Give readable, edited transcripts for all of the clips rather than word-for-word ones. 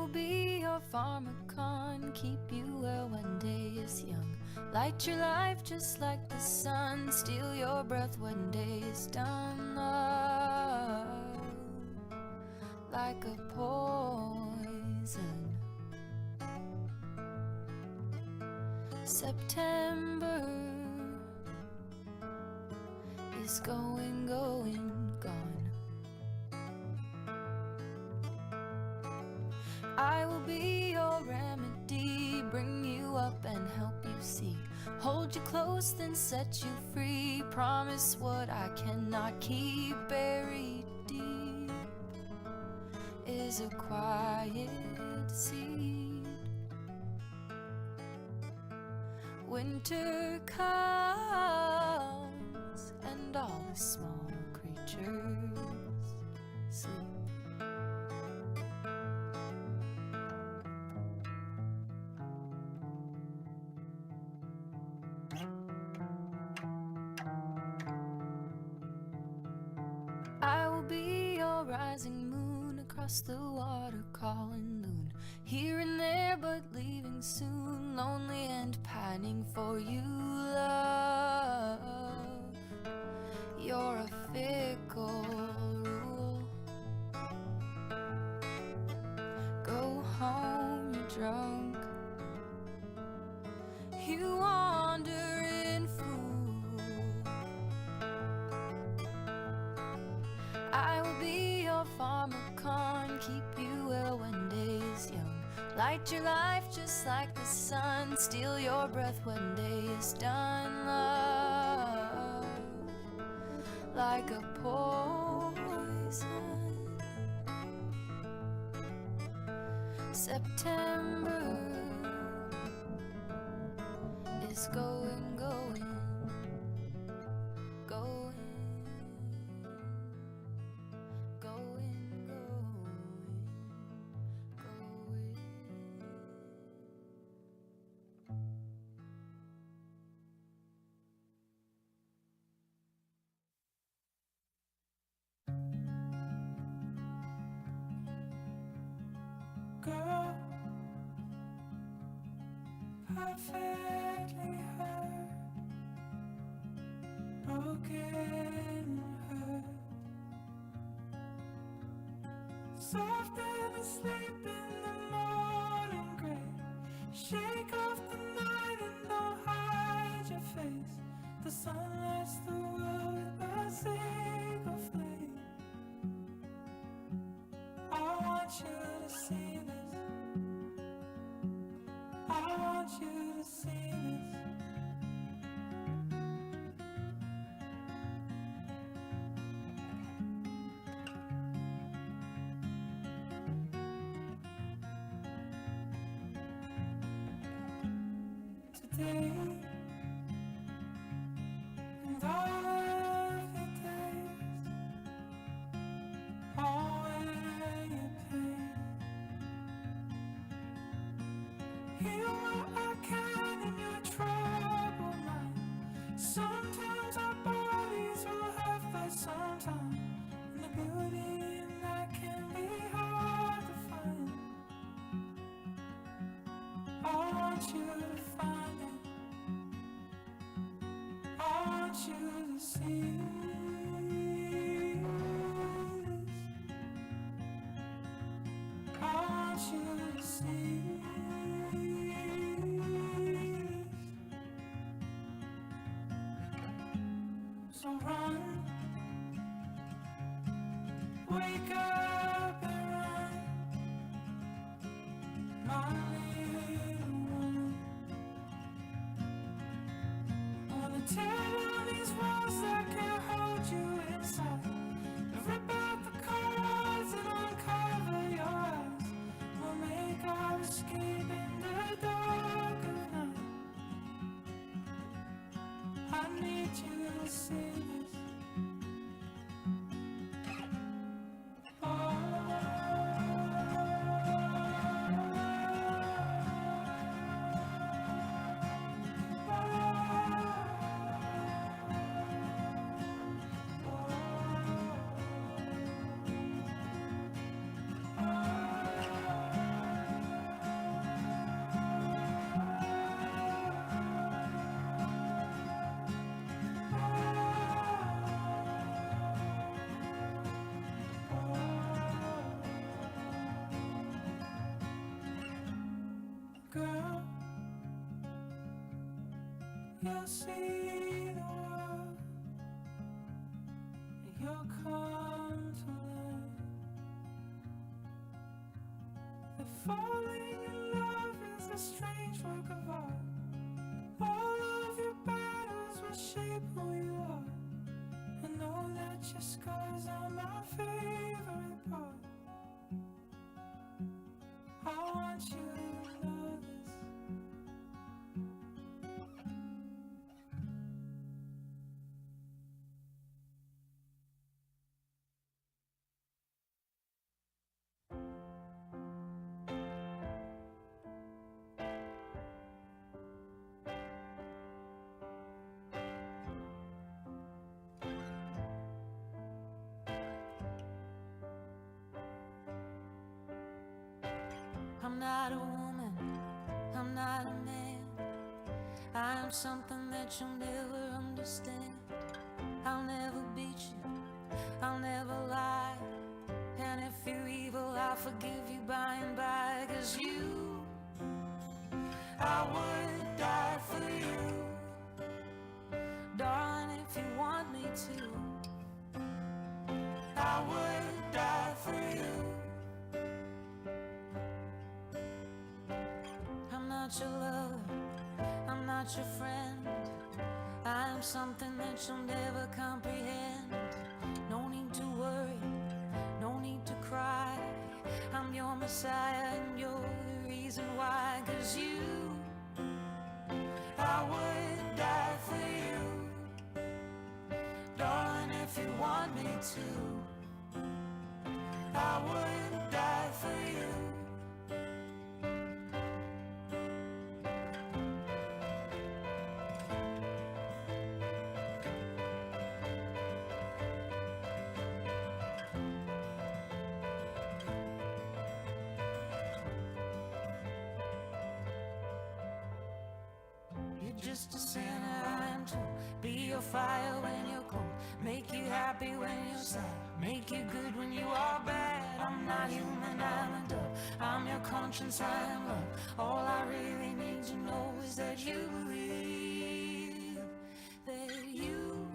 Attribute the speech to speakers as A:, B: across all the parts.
A: will be your pharmacon, keep you well when day is young. Light your life just like the sun, steal your breath when day is done. Love, like a poison. September is going, gone. I will be your remedy, bring you up and help you see. Hold you close, then set you free. Promise what I cannot keep. Buried deep is a quiet seed. Winter comes and all the small creatures sleep. I will be your rising moon, across the water calling noon. Here and there but leaving soon, lonely and pining for you, love. You're a fickle rule. Go home, you're drunk. You wandering fool. I will be your pharmacon, keep you well when day is young. Light your life just like the sun, steal your breath when day is done. Love, like a poison. September is going, going.
B: Girl, perfectly hurt, broken hurt, soft and asleep in the morning gray. Shake off the night and don't hide your face. The sun lights the world with a single flame. I want you to see this. I want you to see this. Today and all of the days, all your pain. Heal what I can in your troubled mind. Sometimes our bodies will have that sometime, and the beauty in that can be hard to find. I want you to find it. I want you to see this. I want you to see this. So run, wake up and run, my little one. I wanna tear down these walls that can't hold you inside, rip out the cords and uncover your eyes. We'll make our escape in the dark of night. I need you to see this. you'll see the world. You'll come to learn that falling in love is a strange work of art. All of your battles will shape who you are. And know that your scars are my favorite part. I want you to know this.
A: I'm not a woman, I'm not a man. I'm something that you'll never understand. I'll never beat you, I'll never lie. And if you're evil, I'll forgive you by and by. 'Cause you, I would die for you. Darling, if you want me to, I would die for you. I'm not your lover, I'm not your friend. I'm something that you'll never comprehend. No need to worry, no need to cry. I'm your Messiah and you're the reason why. 'Cause you, I would die for you. Darling, if you want me to, I would die for you. Just a sinner, I'm told. Be your fire when you're cold. Make you happy when you're sad. Make you good when you are bad. I'm not human, I'm a dove. I'm your conscience, I am love. All I really need to know is that you believe that you,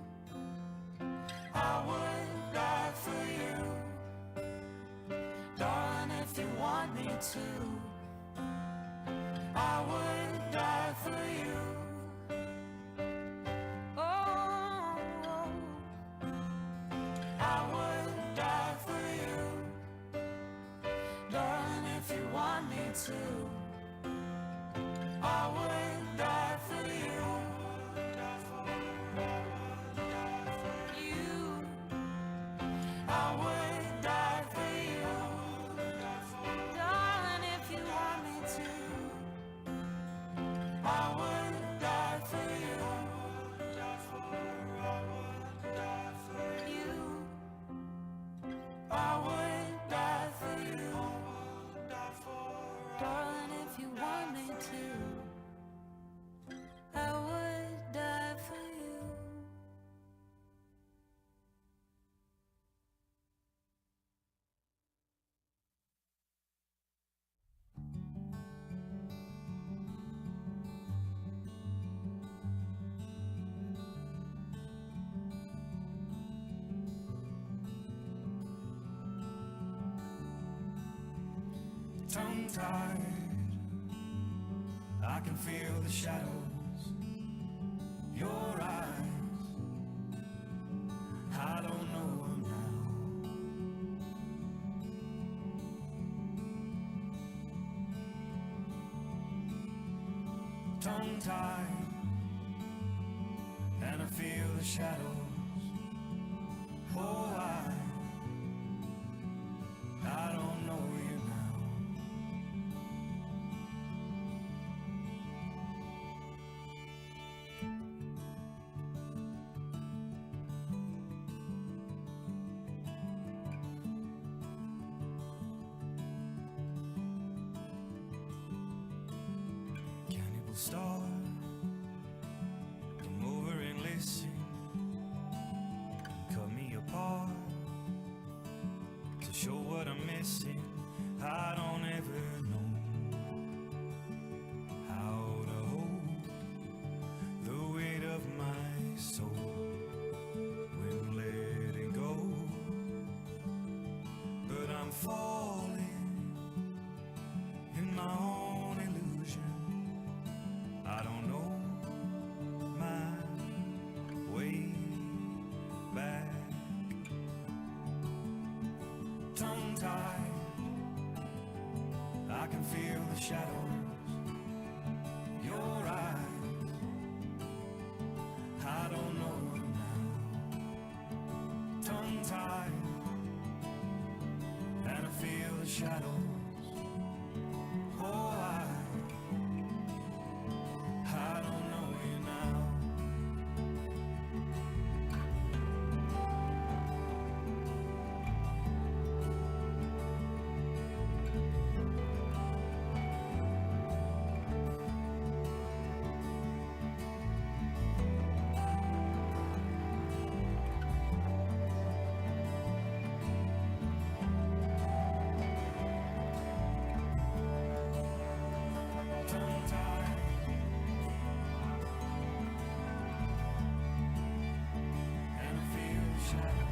A: I would die for you. Darling, if you want me to, I would die for you. To, I would die for you. You, I would die for you. Darling, if you want me to, I would die for you. You, I would die for you. Darling, if you want me to, I would die for you.
B: Tongue-tied, I can feel the shadows, your eyes, I don't know them now. Tongue-tied, and I feel the shadows, oh I don't know you now. Star, come over and listen, cut me apart to show what I'm missing. I don't ever know how to hold the falling in my own illusion. I don't know my way back. Tongue-tied, I can feel the shadows, your eyes. I don't know them now. Tongue-tied, and I feel the shadows. Oh, I don't know you now. Tongue-tied, and I feel the shadows.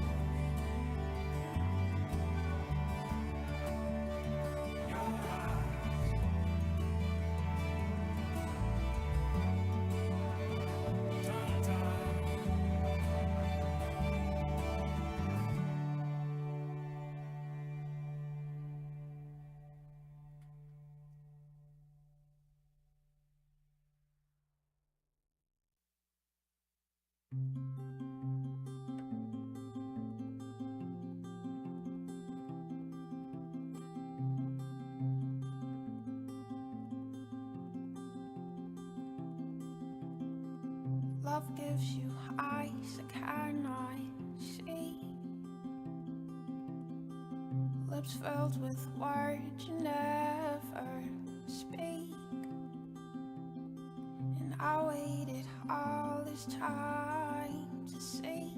B: Your eyes. Tongue-tied.
C: Love gives you eyes that cannot see, lips filled with words you never speak. And I waited all this time to see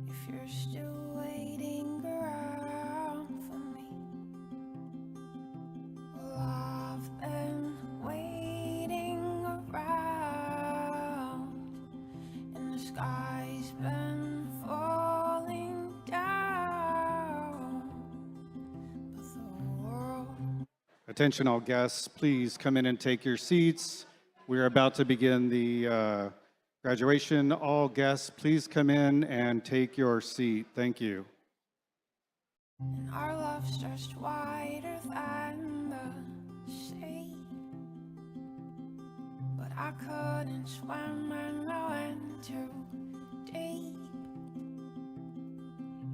C: if you're still waiting around for me. Well, I've been waiting around, and the sky's been falling down, but the world.
D: Attention all guests, please come in and take your seats. We are about to begin the graduation. All guests, please come in and take your seat. Thank you.
C: And our love stretched wider than the sea, but I couldn't swim and I went too deep.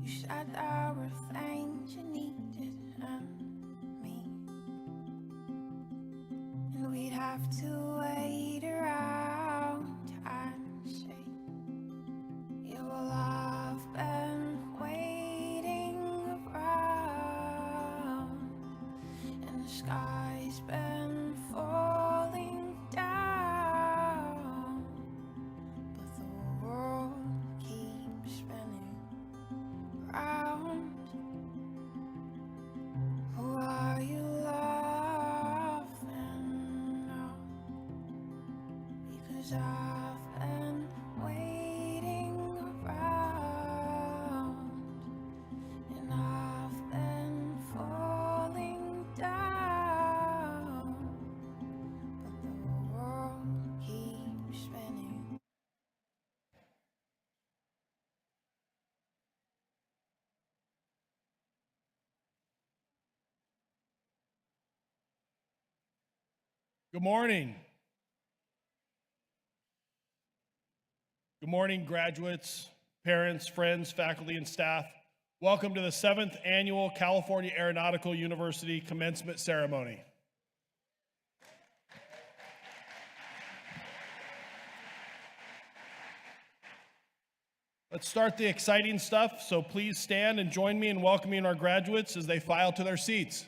C: You said there were things you needed in me, and we'd have to wait around and see. Yeah, well, I've been waiting around, and the sky's been falling down, but the world keeps spinning round. Who are you loving now? Because I've been waiting around, and I've been falling down, but the world keeps spinning.
E: Good morning. Good morning, graduates, parents, friends, faculty, and staff. Welcome to the 7th Annual California Aeronautical University Commencement Ceremony. Let's start the exciting stuff, so please stand and join me in welcoming our graduates as they file to their seats.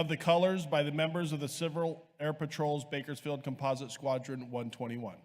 E: of the colors by the members of the Civil Air Patrol's Bakersfield Composite Squadron 121.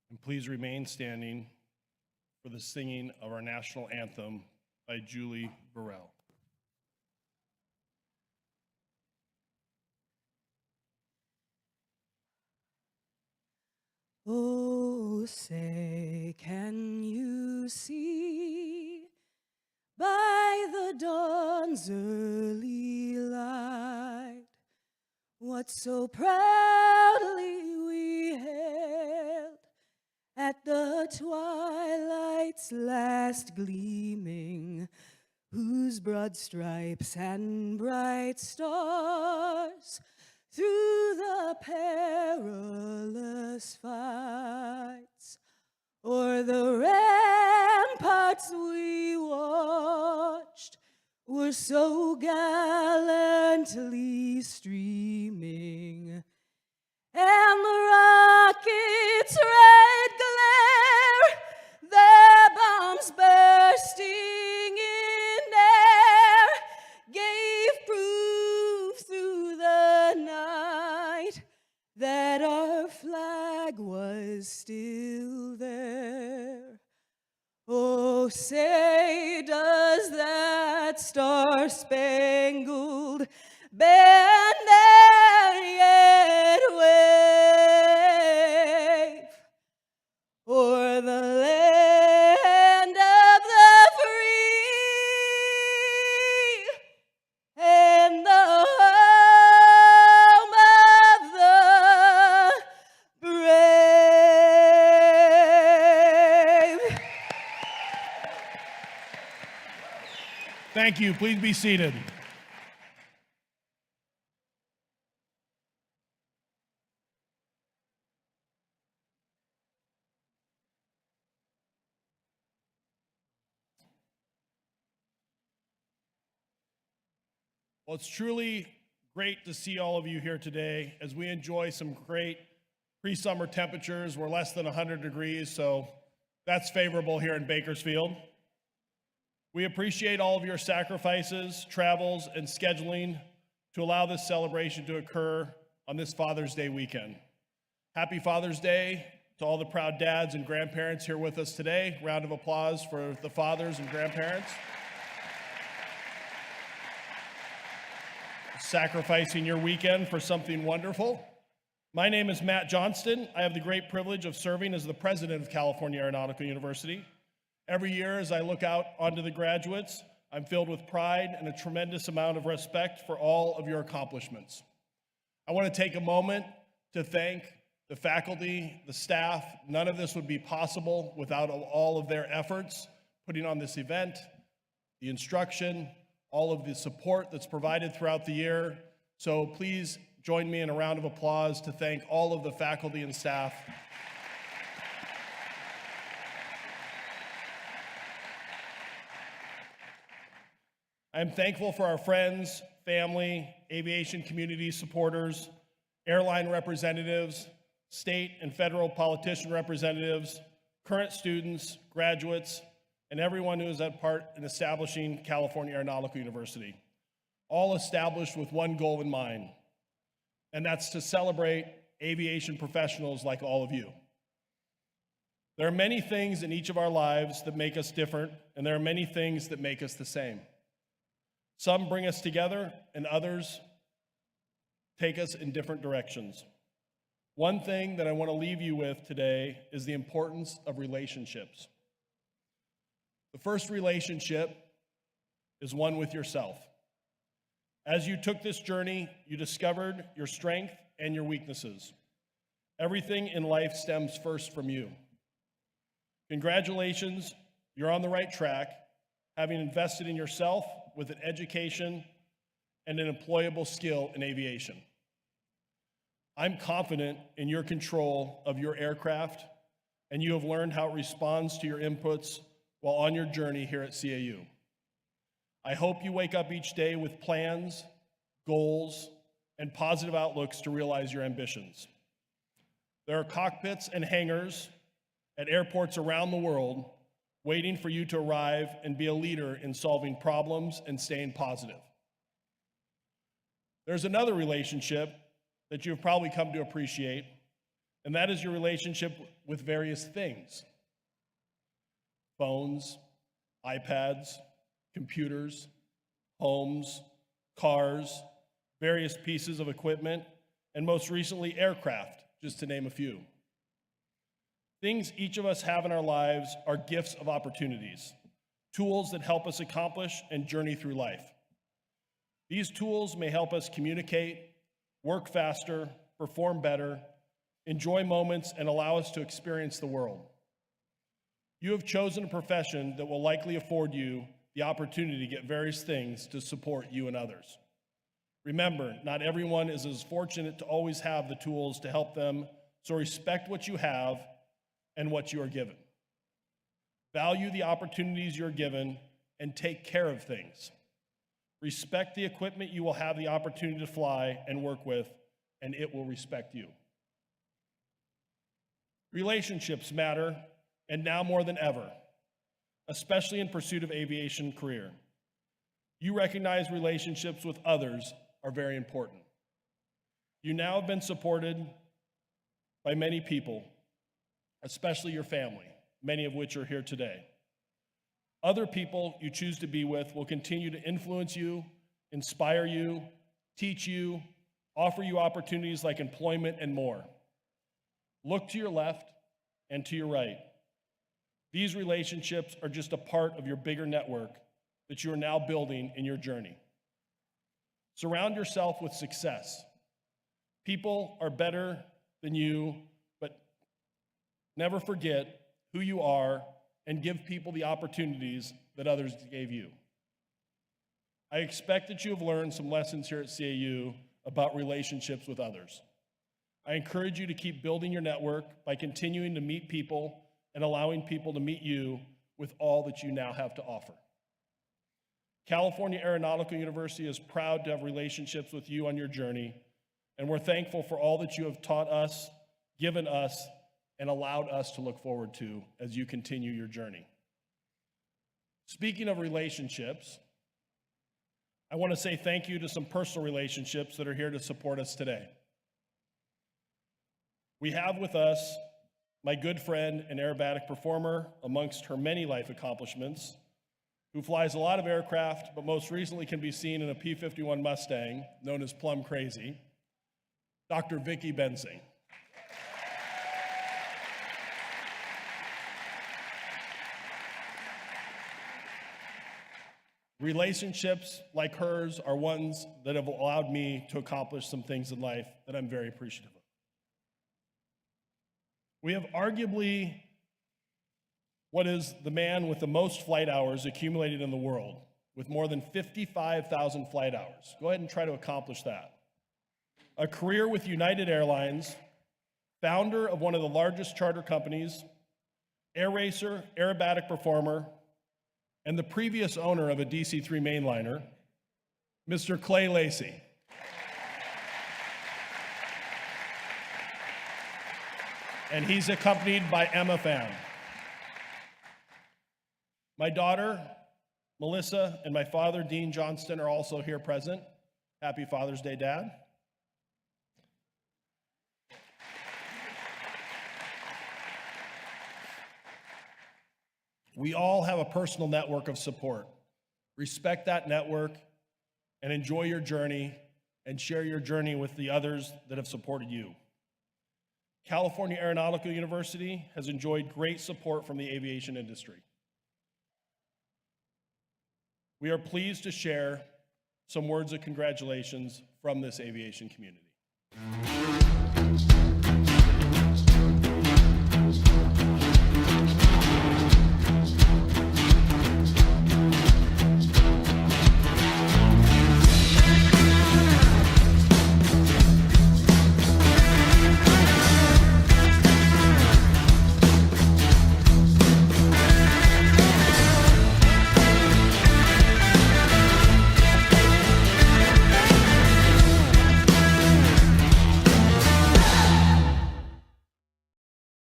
E: And please remain standing for the singing of our national anthem by Julie Burrell.
F: Oh, say, can you see by the dawn's early light what so proudly we hailed at the twilight's last gleaming, whose broad stripes and bright stars through the perilous fights o'er the ramparts we watched were so gallantly streaming, and the rockets' red glare, their bombs bursting in air, gave proof through the night that our flag was still there. Oh, say, does that star-spangled banner yet wave o'er the land of the free and the home of the brave?
E: Thank you. Please be seated. Well, it's truly great to see all of you here today as we enjoy some great pre-summer temperatures. We're less than 100 degrees, so that's favorable here in Bakersfield. We appreciate all of your sacrifices, travels, and scheduling to allow this celebration to occur on this Father's Day weekend. Happy Father's Day to all the proud dads and grandparents here with us today. Round of applause for the fathers and grandparents. Sacrificing your weekend for something wonderful. My name is Matt Johnston. I have the great privilege of serving as the president of California Aeronautical University. Every year as I look out onto the graduates, I'm filled with pride and a tremendous amount of respect for all of your accomplishments. I want to take a moment to thank the faculty, the staff. None of this would be possible without all of their efforts putting on this event, the instruction, all of the support that's provided throughout the year. So please join me in a round of applause to thank all of the faculty and staff. I am thankful for our friends, family, aviation community supporters, airline representatives, state and federal politician representatives, current students, graduates, and everyone who has had part in establishing California Aeronautical University, all established with one goal in mind, and that's to celebrate aviation professionals like all of you. There are many things in each of our lives that make us different, and there are many things that make us the same. Some bring us together, and others take us in different directions. One thing that I want to leave you with today is the importance of relationships. The first relationship is one with yourself. As you took this journey, you discovered your strength and your weaknesses. Everything in life stems first from you. Congratulations, you're on the right track, having invested in yourself with an education and an employable skill in aviation. I'm confident in your control of your aircraft, and you have learned how it responds to your inputs while on your journey here at CAU. I hope you wake up each day with plans, goals, and positive outlooks to realize your ambitions. There are cockpits and hangars at airports around the world waiting for you to arrive and be a leader in solving problems and staying positive. There's another relationship that you've probably come to appreciate, and that is your relationship with various things. Phones, iPads, computers, homes, cars, various pieces of equipment, and most recently, aircraft, just to name a few. Things each of us have in our lives are gifts of opportunities, tools that help us accomplish and journey through life. These tools may help us communicate, work faster, perform better, enjoy moments, and allow us to experience the world. You have chosen a profession that will likely afford you the opportunity to get various things to support you and others. Remember, not everyone is as fortunate to always have the tools to help them, so respect what you have and what you are given. Value the opportunities you're given and take care of things. Respect the equipment you will have the opportunity to fly and work with, and it will respect you. Relationships matter, and now more than ever, especially in pursuit of aviation career. You recognize relationships with others are very important. You now have been supported by many people, especially your family, many of which are here today. Other people you choose to be with will continue to influence you, inspire you, teach you, offer you opportunities like employment and more. Look to your left and to your right. These relationships are just a part of your bigger network that you are now building in your journey. Surround yourself with success. People are better than you, but never forget who you are and give people the opportunities that others gave you. I expect that you have learned some lessons here at CAU about relationships with others. I encourage you to keep building your network by continuing to meet people and allowing people to meet you with all that you now have to offer. California Aeronautical University is proud to have relationships with you on your journey, and we're thankful for all that you have taught us, given us, and allowed us to look forward to as you continue your journey. Speaking of relationships, I want to say thank you to some personal relationships that are here to support us today. We have with us my good friend and aerobatic performer, amongst her many life accomplishments, who flies a lot of aircraft, but most recently can be seen in a P-51 Mustang, known as Plum Crazy, Dr. Vicki Bensing. Relationships like hers are ones that have allowed me to accomplish some things in life that I'm very appreciative of. We have arguably what is the man with the most flight hours accumulated in the world, with more than 55,000 flight hours. Go ahead and try to accomplish that. A career with United Airlines, founder of one of the largest charter companies, air racer, aerobatic performer, and the previous owner of a DC-3 mainliner, Mr. Clay Lacey. And he's accompanied by Emma Pham. My daughter, Melissa, and my father, Dean Johnston, are also here present. Happy Father's Day, Dad. We all have a personal network of support. Respect that network and enjoy your journey and share your journey with the others that have supported you. California Aeronautical University has enjoyed great support from the aviation industry. We are pleased to share some words of congratulations from this aviation community.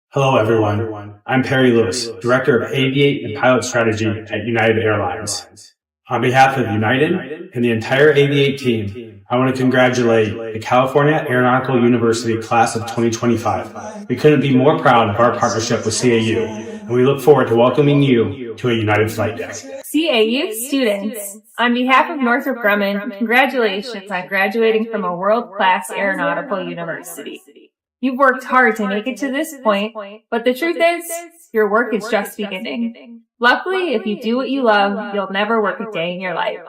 G: Hello, everyone. I'm Perry Lewis, Director of Aviate and Pilot Strategy at United Airlines. On behalf of United and the entire Aviate team, I want to congratulate the California Aeronautical University Class of 2025. We couldn't be more proud of our partnership with CAU, and we look forward to welcoming you to a United flight deck.
H: CAU students, on behalf of Northrop Grumman, congratulations on graduating from a world-class aeronautical university. You've worked hard to make it to this point, but the truth is, your work is just beginning. Luckily, if you do what you love, you'll never work a day in your life.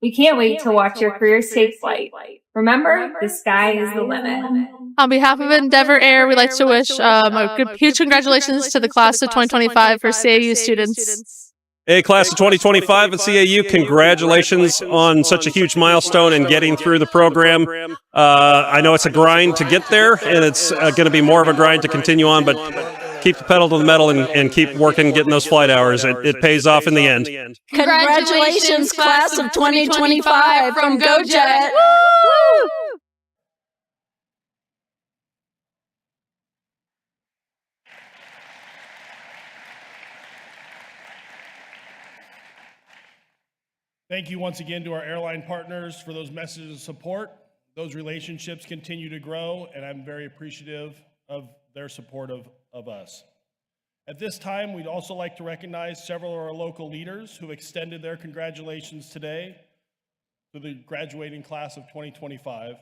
H: We can't wait to watch your careers take flight. Remember, the sky is the limit.
I: On behalf of Endeavor Air, we'd like to wish huge congratulations to the class of 2025 for CAU students.
J: Hey, class of 2025 at CAU, congratulations on such a huge milestone and getting through the program. I know it's a grind to get there, and it's going to be more of a grind to continue on, but keep the pedal to the metal and keep working, getting those flight hours. It pays off in the end.
F: Congratulations, class of 2025 from GoJet. Woo!
E: Thank you once again to our airline partners for those messages of support. Those relationships continue to grow, and I'm very appreciative of their support of us. At this time, we'd also like to recognize several of our local leaders who extended their congratulations today to the graduating class of 2025.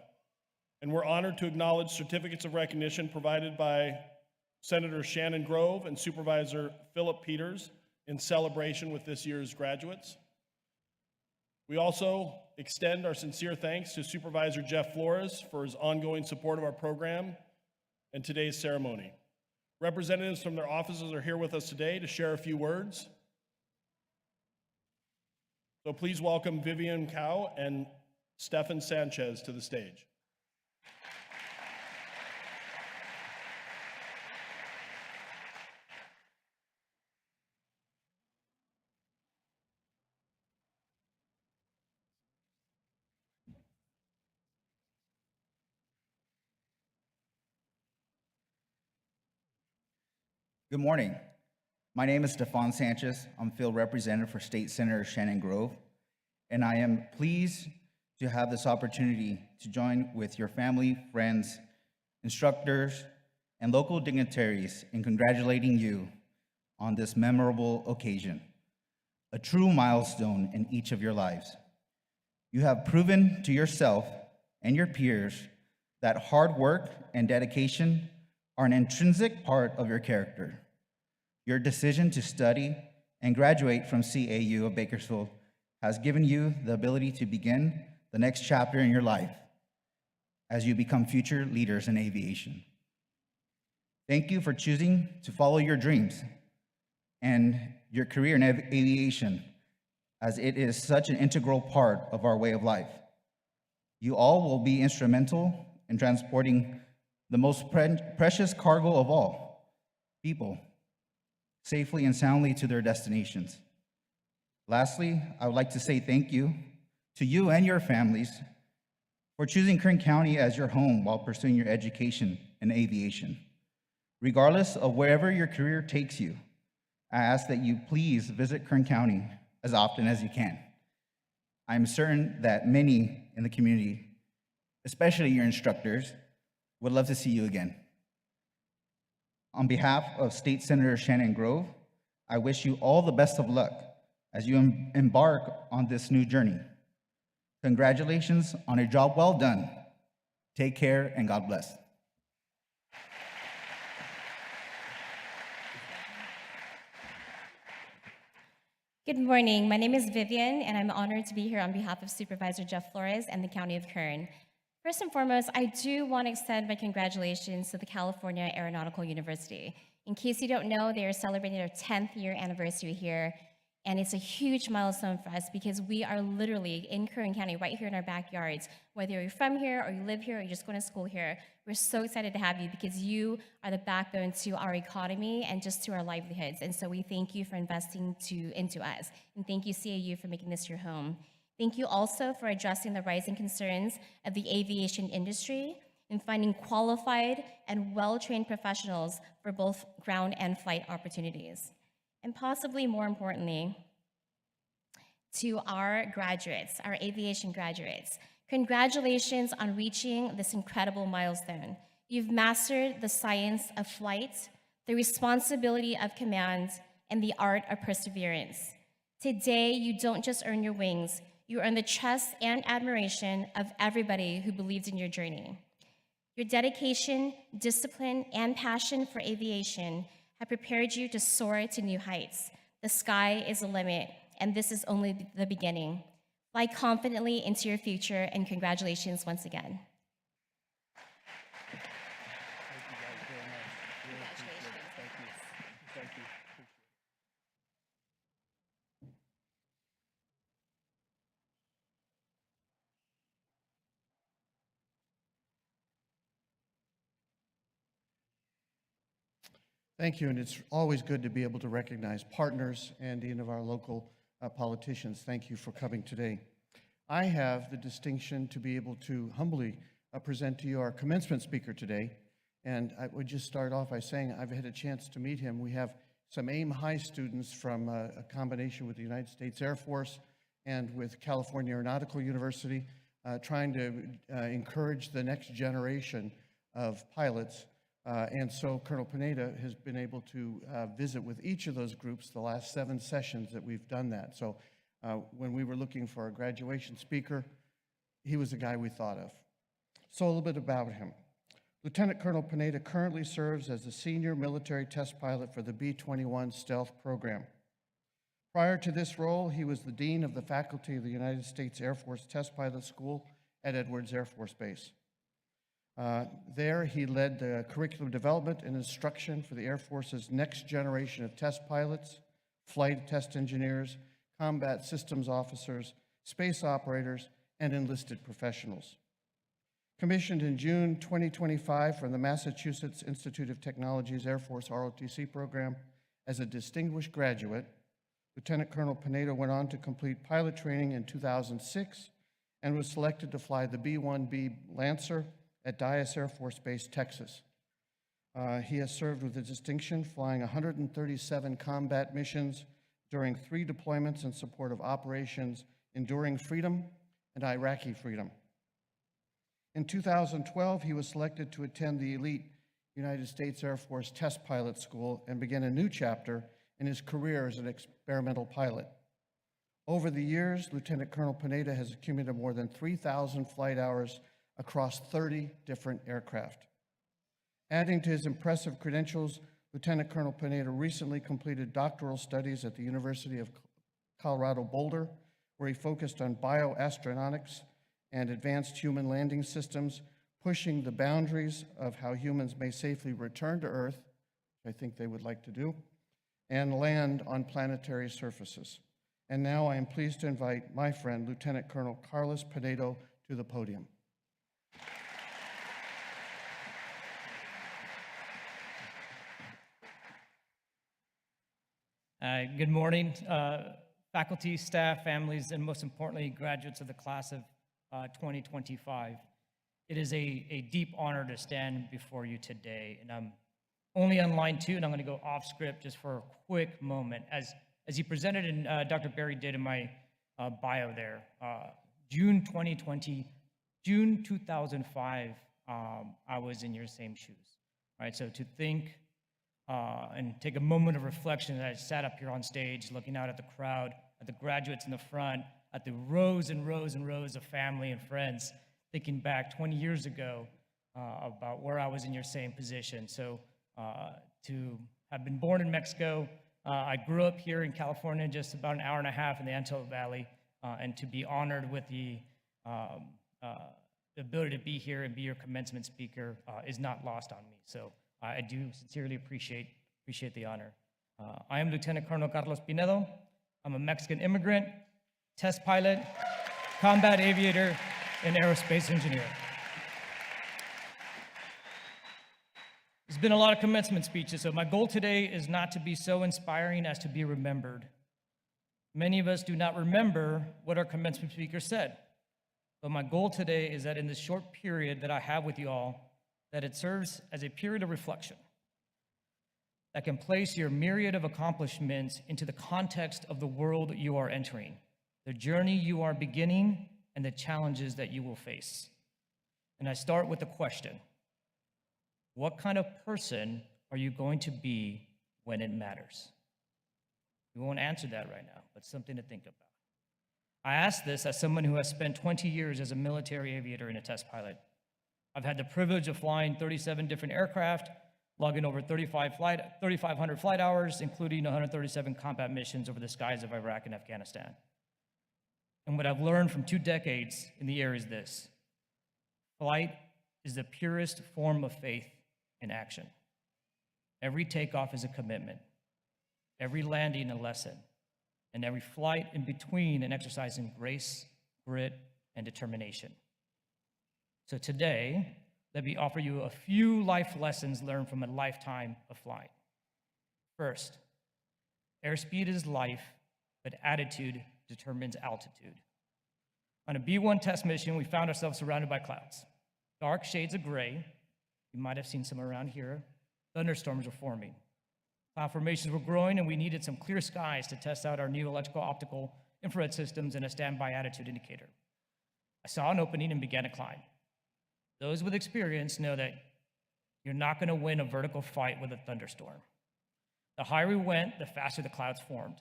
E: And we're honored to acknowledge certificates of recognition provided by Senator Shannon Grove and Supervisor Philip Peters in celebration with this year's graduates. We also extend our sincere thanks to Supervisor Jeff Flores for his ongoing support of our program and today's ceremony. Representatives from their offices are here with us today to share a few words. So please welcome Vivian Cow and Stefan Sanchez to the stage.
K: Good morning. My name is Stefan Sanchez. I'm field representative for State Senator Shannon Grove, and I am pleased to have this opportunity to join with your family, friends, instructors, and local dignitaries in congratulating you on this memorable occasion, a true milestone in each of your lives. You have proven to yourself and your peers that hard work and dedication are an intrinsic part of your character. Your decision to study and graduate from CAU of Bakersfield has given you the ability to begin the next chapter in your life as you become future leaders in aviation. Thank you for choosing to follow your dreams and your career in aviation, as it is such an integral part of our way of life. You all will be instrumental in transporting the most precious cargo of all, people, safely and soundly to their destinations. Lastly, I would like to say thank you to you and your families for choosing Kern County as your home while pursuing your education in aviation. Regardless of wherever your career takes you, I ask that you please visit Kern County as often as you can. I'm certain that many in the community, especially your instructors, would love to see you again. On behalf of State Senator Shannon Grove, I wish you all the best of luck as you embark on this new journey. Congratulations on a job well done. Take care and God bless.
L: Good morning. My name is Vivian, and I'm honored to be here on behalf of Supervisor Jeff Flores and the County of Kern. First and foremost, I do want to extend my congratulations to the California Aeronautical University. In case you don't know, they are celebrating their 10th year anniversary here, and it's a huge milestone for us because we are literally in Kern County, right here in our backyards. Whether you're from here or you live here or you're just going to school here, we're so excited to have you because you are the backbone to our economy and just to our livelihoods. And so we thank you for investing into us. And thank you, CAU, for making this your home. Thank you also for addressing the rising concerns of the aviation industry and finding qualified and well-trained professionals for both ground and flight opportunities. And possibly more importantly, to our graduates, our aviation graduates, congratulations on reaching this incredible milestone. You've mastered the science of flight, the responsibility of command, and the art of perseverance. Today, you don't just earn your wings, you earn the trust and admiration of everybody who believes in your journey. Your dedication, discipline, and passion for aviation have prepared you to soar to new heights. The sky is the limit, and this is only the beginning. Fly confidently into your future, and congratulations once again.
M: Thank you, and it's always good to be able to recognize partners and any of our local politicians. Thank you for coming today. I have the distinction to be able to humbly present to you our commencement speaker today, and I would just start off by saying I've had a chance to meet him. We have some AIM High students from a combination with the United States Air Force and with California Aeronautical University, trying to encourage the next generation of pilots. And so Colonel Pineda has been able to visit with each of those groups the last 7 sessions that we've done that. So when we were looking for a graduation speaker, he was the guy we thought of. So a little bit about him. Lieutenant Colonel Pineda currently serves as the senior military test pilot for the B-21 stealth program. Prior to this role, he was the dean of the faculty of the United States Air Force Test Pilot School at Edwards Air Force Base. There, he led the curriculum development and instruction for the Air Force's next generation of test pilots, flight test engineers, combat systems officers, space operators, and enlisted professionals. Commissioned in June 2025 from the Massachusetts Institute of Technology's Air Force ROTC program as a distinguished graduate, Lieutenant Colonel Pineda went on to complete pilot training in 2006 and was selected to fly the B-1B Lancer at Dyess Air Force Base, Texas. He has served with a distinction, flying 137 combat missions during 3 deployments in support of operations Enduring Freedom and Iraqi Freedom. In 2012, he was selected to attend the elite United States Air Force Test Pilot School and begin a new chapter in his career as an experimental pilot. Over the years, Lieutenant Colonel Pineda has accumulated more than 3,000 flight hours across 30 different aircraft. Adding to his impressive credentials, Lieutenant Colonel Pineda recently completed doctoral studies at the University of Colorado Boulder, where he focused on bioastronautics and advanced human landing systems, pushing the boundaries of how humans may safely return to Earth, which I think they would like to do, and land on planetary surfaces. And now I am pleased to invite my friend, Lieutenant Colonel Carlos Pinedo, to the podium.
N: Good morning. faculty, staff, families, and most importantly, graduates of the class of 2025. It is a deep honor to stand before you today, and I'm only on line 2, and I'm going to go off script just for a quick moment. As he presented and Dr. Berry did in my bio there, June 2005, I was in your same shoes, right? So to think and take a moment of reflection that I sat up here on stage looking out at the crowd, at the graduates in the front, at the rows and rows and rows of family and friends, thinking back 20 years ago about where I was in your same position. So to have been born in Mexico, I grew up here in California, just about an hour and a half in the Antelope Valley, and to be honored with the ability to be here and be your commencement speaker is not lost on me. So I do sincerely appreciate the honor. I am Lieutenant Colonel Carlos Pinedo. I'm a Mexican immigrant, test pilot, combat aviator, and aerospace engineer. There's been a lot of commencement speeches, so my goal today is not to be so inspiring as to be remembered. Many of us do not remember what our commencement speaker said, but my goal today is that in this short period that I have with you all, that it serves as a period of reflection that can place your myriad of accomplishments into the context of the world you are entering, the journey you are beginning, and the challenges that you will face. And I start with the question: what kind of person are you going to be when it matters? We won't answer that right now, but something to think about. I ask this as someone who has spent 20 years as a military aviator and a test pilot. I've had the privilege of flying 37 different aircraft, logging over 3,500 flight hours, including 137 combat missions over the skies of Iraq and Afghanistan. And what I've learned from 2 decades in the air is this: flight is the purest form of faith in action. Every takeoff is a commitment, every landing a lesson, and every flight in between an exercise in grace, grit, and determination. So today, let me offer you a few life lessons learned from a lifetime of flying. First, airspeed is life, but attitude determines altitude. On a B-1 test mission, we found ourselves surrounded by clouds. Dark shades of gray. You might have seen some around here. Thunderstorms were forming. Cloud formations were growing, and we needed some clear skies to test out our new electrical, optical, infrared systems and a standby attitude indicator. I saw an opening and began to climb. Those with experience know that you're not going to win a vertical fight with a thunderstorm. The higher we went, the faster the clouds formed.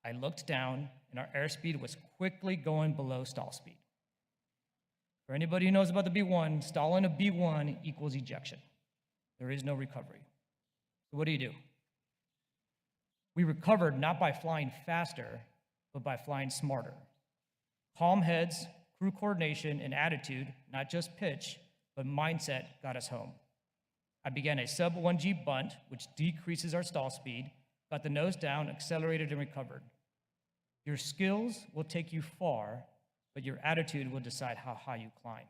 N: I looked down, and our airspeed was quickly going below stall speed. For anybody who knows about the B-1, stalling a B-1 equals ejection. There is no recovery. So what do? We recovered not by flying faster, but by flying smarter. Calm heads, crew coordination, and attitude, not just pitch, but mindset got us home. I began a sub-1G bunt, which decreases our stall speed, got the nose down, accelerated, and recovered. Your skills will take you far, but your attitude will decide how high you climb.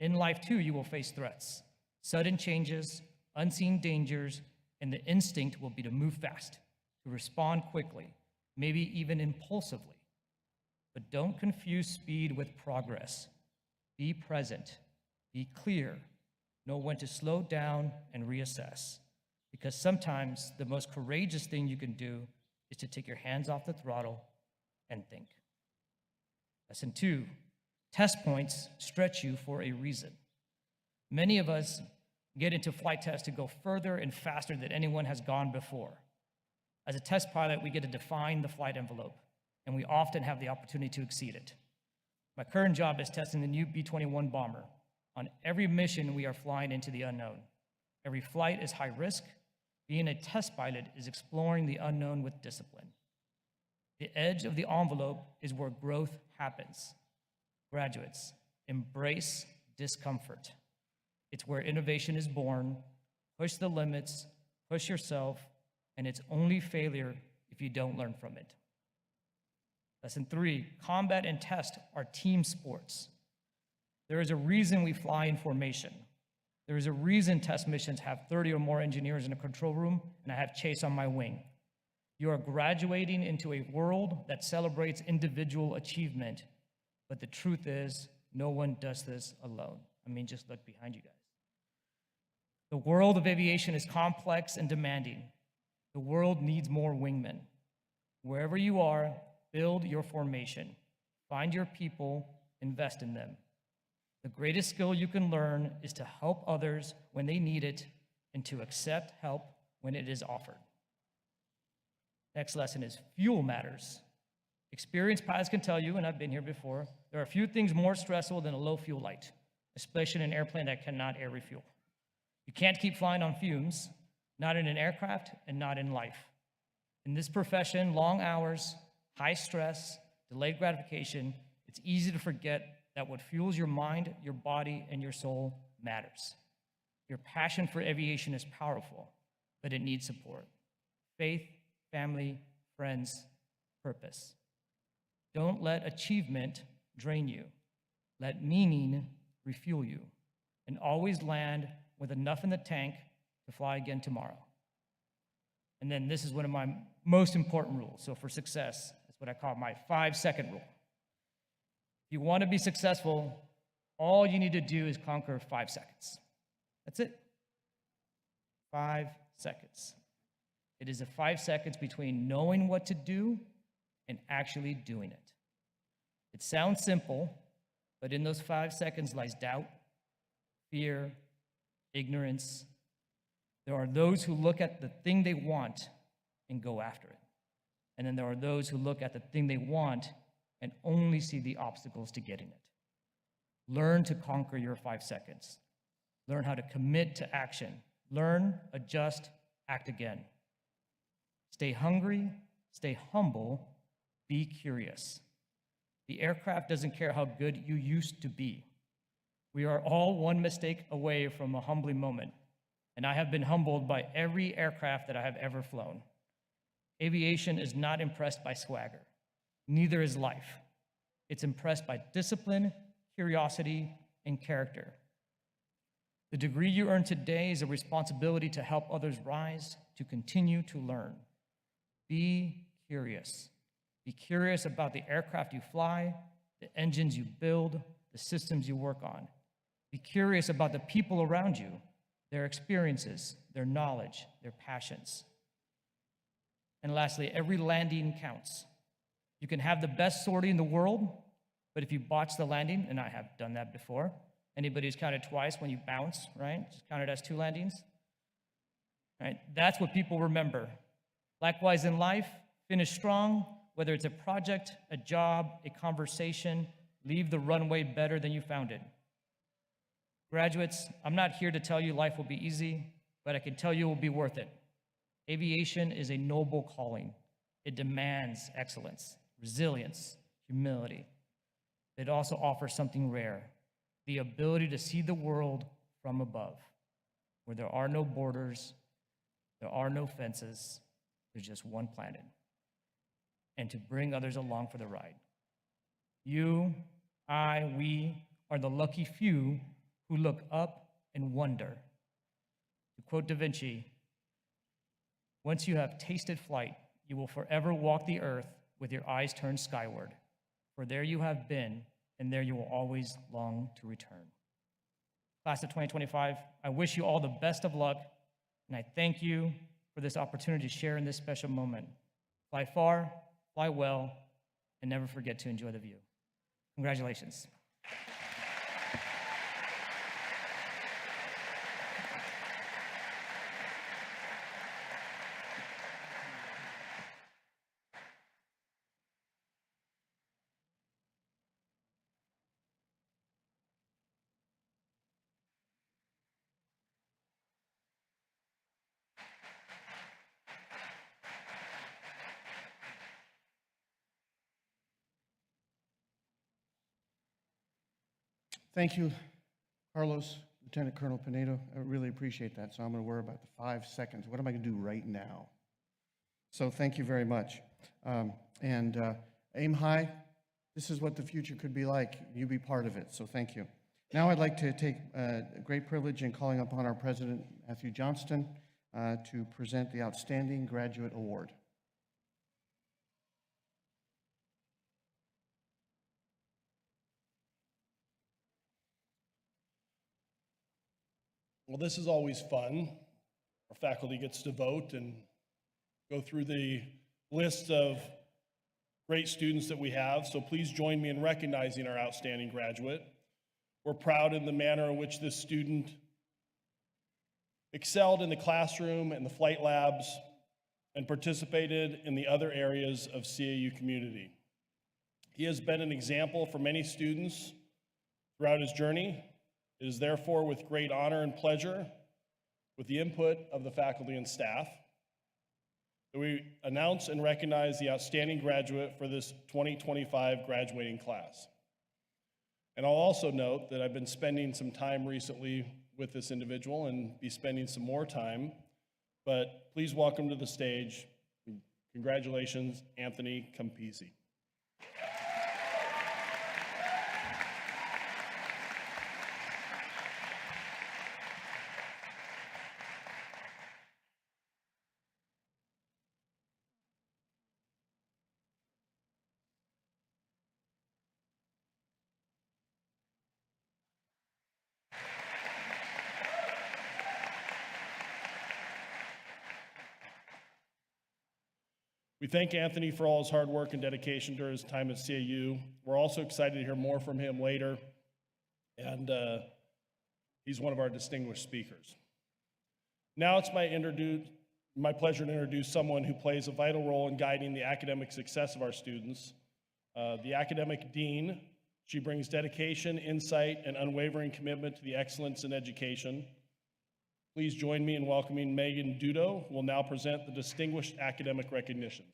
N: In life, too, you will face threats, sudden changes, unseen dangers, and the instinct will be to move fast, to respond quickly, maybe even impulsively. But don't confuse speed with progress. Be present, be clear, know when to slow down and reassess, because sometimes the most courageous thing you can do is to take your hands off the throttle and think. Lesson 2, test points stretch you for a reason. Many of us get into flight tests to go further and faster than anyone has gone before. As a test pilot, we get to define the flight envelope, and we often have the opportunity to exceed it. My current job is testing the new B-21 bomber. On every mission, we are flying into the unknown. Every flight is high risk. Being a test pilot is exploring the unknown with discipline. The edge of the envelope is where growth happens. Graduates, embrace discomfort. It's where innovation is born. Push the limits, push yourself, and it's only failure if you don't learn from it. Lesson 3, combat and test are team sports. There is a reason we fly in formation. There is a reason test missions have 30 or more engineers in a control room, and I have Chase on my wing. You are graduating into a world that celebrates individual achievement, but the truth is, no one does this alone. I mean, just look behind you guys. The world of aviation is complex and demanding. The world needs more wingmen. Wherever you are, build your formation. Find your people, invest in them. The greatest skill you can learn is to help others when they need it and to accept help when it is offered. Next lesson is fuel matters. Experienced pilots can tell you, and I've been here before, there are few things more stressful than a low fuel light, especially in an airplane that cannot air refuel. You can't keep flying on fumes, not in an aircraft and not in life. In this profession, long hours, high stress, delayed gratification, it's easy to forget that what fuels your mind, your body, and your soul matters. Your passion for aviation is powerful, but it needs support. Faith, family, friends, purpose. Don't let achievement drain you. Let meaning refuel you. And always land with enough in the tank to fly again tomorrow. And then this is one of my most important rules. So for success, that's what I call my 5-second rule. If you want to be successful, all you need to do is conquer 5 seconds. That's it. 5 seconds. It is the 5 seconds between knowing what to do and actually doing it. It sounds simple, but in those 5 seconds lies doubt, fear, ignorance. There are those who look at the thing they want and go after it. And then there are those who look at the thing they want and only see the obstacles to getting it. Learn to conquer your 5 seconds. Learn how to commit to action. Learn, adjust, act again. Stay hungry, stay humble, be curious. The aircraft doesn't care how good you used to be. We are all one mistake away from a humbling moment, and I have been humbled by every aircraft that I have ever flown. Aviation is not impressed by swagger. Neither is life. It's impressed by discipline, curiosity, and character. The degree you earn today is a responsibility to help others rise, to continue to learn. Be curious. Be curious about the aircraft you fly, the engines you build, the systems you work on. Be curious about the people around you, their experiences, their knowledge, their passions. And lastly, every landing counts. You can have the best sortie in the world, but if you botch the landing, and I have done that before, anybody who's counted twice when you bounce, right? Just count it as 2 landings. Right? That's what people remember. Likewise in life, finish strong, whether it's a project, a job, a conversation, leave the runway better than you found it. Graduates, I'm not here to tell you life will be easy, but I can tell you it will be worth it. Aviation is a noble calling. It demands excellence, resilience, humility. It also offers something rare, the ability to see the world from above, where there are no borders, there are no fences, there's just one planet, and to bring others along for the ride. You, I, we are the lucky few who look up and wonder. To quote Da Vinci, once you have tasted flight, you will forever walk the earth with your eyes turned skyward, for there you have been, and there you will always long to return. Class of 2025, I wish you all the best of luck, and I thank you for this opportunity to share in this special moment. Fly far, fly well, and never forget to enjoy the view. Congratulations.
M: Thank you, Carlos, Lieutenant Colonel Pinedo. I really appreciate that. So I'm going to worry about the 5 seconds. What am I going to do right now? So thank you very much. Aim high. This is what the future could be like. You be part of it. So thank you. Now I'd like to take great privilege in calling upon our President, Matthew Johnston, to present the Outstanding Graduate Award.
E: Well, this is always fun. Our faculty gets to vote and go through the list of great students that we have, so please join me in recognizing our outstanding graduate. We're proud in the manner in which this student excelled in the classroom and the flight labs and participated in the other areas of CAU community. He has been an example for many students throughout his journey. It is therefore with great honor and pleasure, with the input of the faculty and staff, that we announce and recognize the outstanding graduate for this 2025 graduating class. And I'll also note that I've been spending some time recently with this individual and be spending some more time, but please welcome to the stage, congratulations, Anthony Campisi. We thank Anthony for all his hard work and dedication during his time at CAU. We're also excited to hear more from him later, and he's one of our distinguished speakers. Now it's my pleasure to introduce someone who plays a vital role in guiding the academic success of our students, the academic dean. She brings dedication, insight, and unwavering commitment to the excellence in education. Please join me in welcoming Megan Dudo, who will now present the distinguished academic recognitions.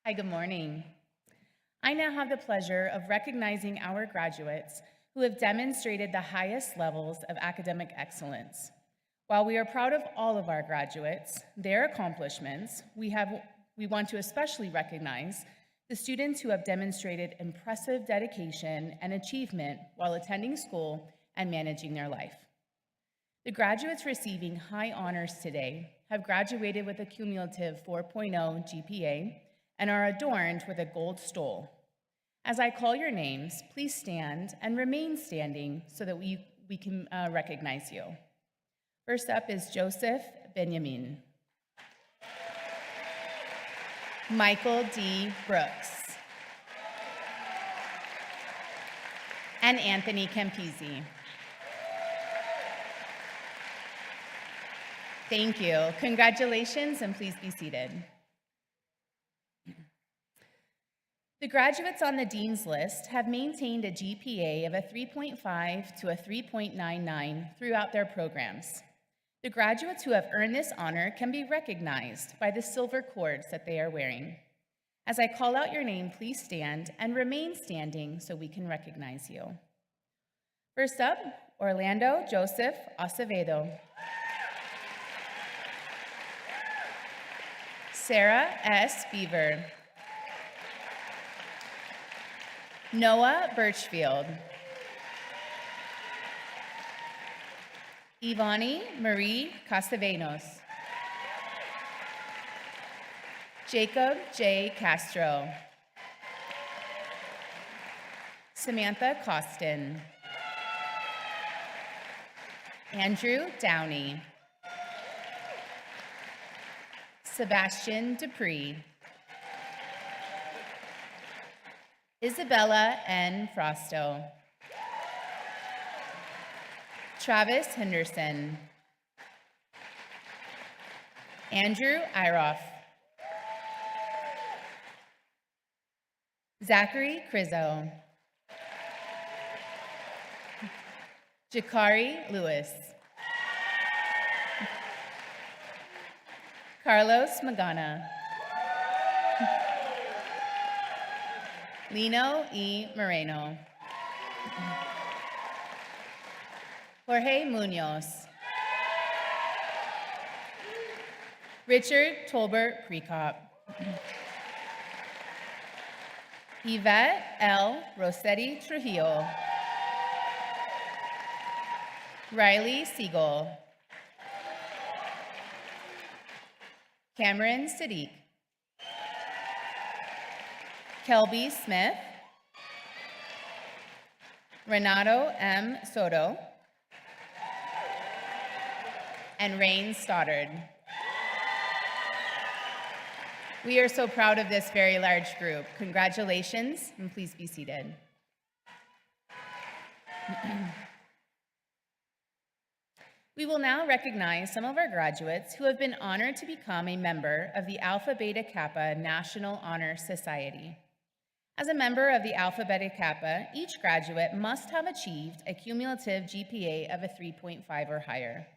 O: Hi, good morning. I now have the pleasure of recognizing our graduates who have demonstrated the highest levels of academic excellence. While we are proud of all of our graduates, their accomplishments, we want to especially recognize the students who have demonstrated impressive dedication and achievement while attending school and managing their life. The graduates receiving high honors today have graduated with a cumulative 4.0 GPA and are adorned with a gold stole. As I call your names, please stand and remain standing so that we can recognize you. First up is Joseph Benjamin. Michael D. Brooks. And Anthony Campisi. Thank you. Congratulations, and please be seated. The graduates on the Dean's List have maintained a GPA of a 3.5 to a 3.99 throughout their programs. The graduates who have earned this honor can be recognized by the silver cords that they are wearing. As I call out your name, please stand and remain standing so we can recognize you. First up, Orlando Joseph Acevedo. Sarah S. Beaver. Noah Birchfield. Ivani Marie Castellanos. Jacob J. Castro. Samantha Costin. Andrew Downey. Sebastian Dupree. Isabella N. Frosto. Travis Henderson. Andrew Iroff. Zachary Crizzo. Jakari Lewis. Carlos Magana. Lino E. Moreno. Jorge Munoz. Richard Tolbert Precop. Yvette L. Rossetti Trujillo. Riley Siegel. Cameron Sadiq. Kelby Smith. Renato M. Soto, and Rain Stoddard. We are so proud of this very large group. Congratulations, and please be seated. We will now recognize some of our graduates who have been honored to become a member of the Alpha Beta Kappa National Honor Society. As a member of the Alpha Beta Kappa, each graduate must have achieved a cumulative GPA of a 3.5 or higher.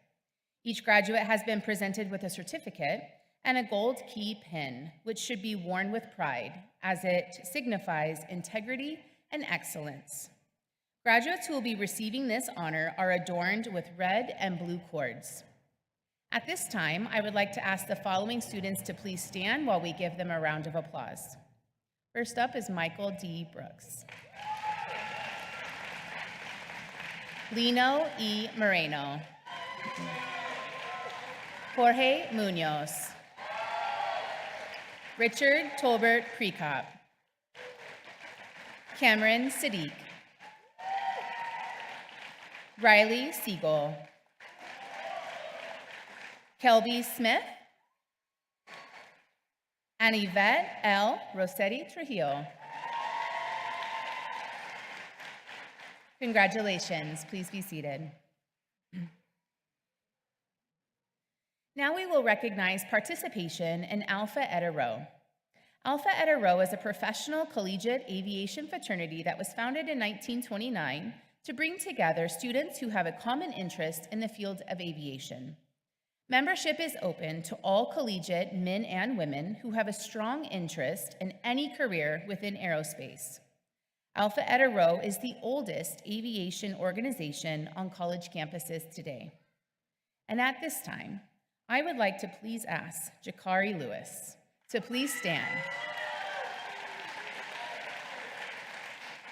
O: Each graduate has been presented with a certificate and a gold key pin, which should be worn with pride, as it signifies integrity and excellence. Graduates who will be receiving this honor are adorned with red and blue cords. At this time, I would like to ask the following students to please stand while we give them a round of applause. First up is Michael D. Brooks. Lino E. Moreno. Jorge Munoz. Richard Tolbert Prekop. Cameron Siddiq. Riley Siegel. Kelby Smith. And Yvette L. Rossetti Trujillo. Congratulations. Please be seated. Now we will recognize participation in Alpha Eta Rho. Alpha Eta Rho is a professional collegiate aviation fraternity that was founded in 1929 to bring together students who have a common interest in the field of aviation. Membership is open to all collegiate men and women who have a strong interest in any career within aerospace. Alpha Eta Rho is the oldest aviation organization on college campuses today. And at this time, I would like to please ask Jakari Lewis to please stand.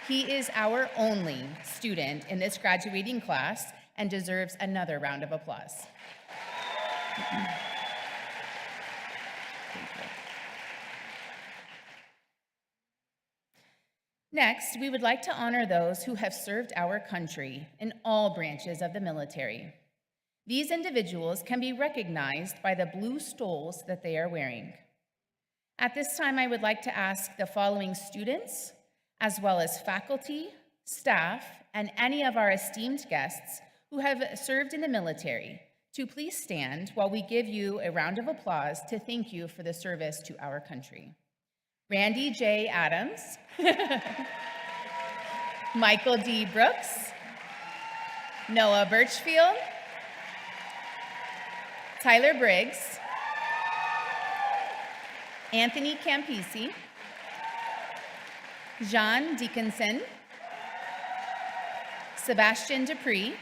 O: He is our only student in this graduating class and deserves another round of applause. Thank you. Next, we would like to honor those who have served our country in all branches of the military. These individuals can be recognized by the blue stoles that they are wearing. At this time, I would like to ask the following students, as well as faculty, staff, and any of our esteemed guests who have served in the military, to please stand while we give you a round of applause to thank you for the service to our country. Randy J. Adams, Michael D. Brooks, Noah Birchfield, Tyler Briggs, Anthony Campisi, Jean Dickinson, Sebastian Dupree,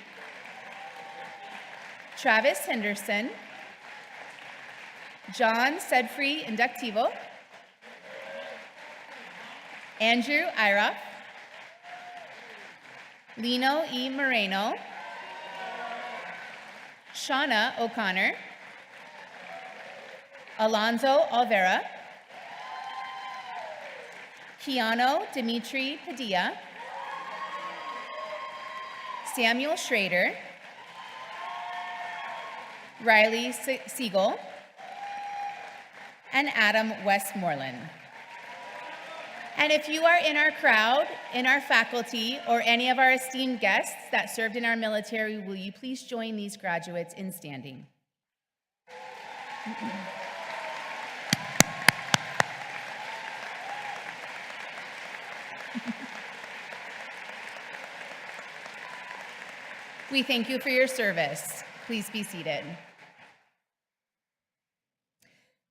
O: Travis Henderson, John Sedfrey Inductivo, Andrew Ira, Lino E. Moreno, Shauna O'Connor, Alonzo Alvera, Keanu Dimitri Padilla, Samuel Schrader, Riley Siegel, and Adam Westmoreland. And if you are in our crowd, in our faculty, or any of our esteemed guests that served in our military, will you please join these graduates in standing? We thank you for your service. Please be seated.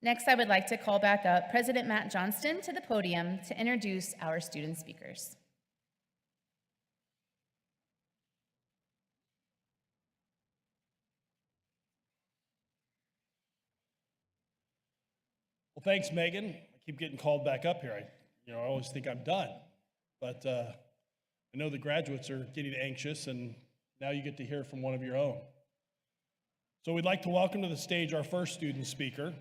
O: Next, I would like to call back up President Matt Johnston to the podium to introduce our student speakers.
E: Well, thanks, Megan. I keep getting called back up here. I always think I'm done, but I know the graduates are getting anxious, and now you get to hear from one of your own. So we'd like to welcome to the stage our first student speaker.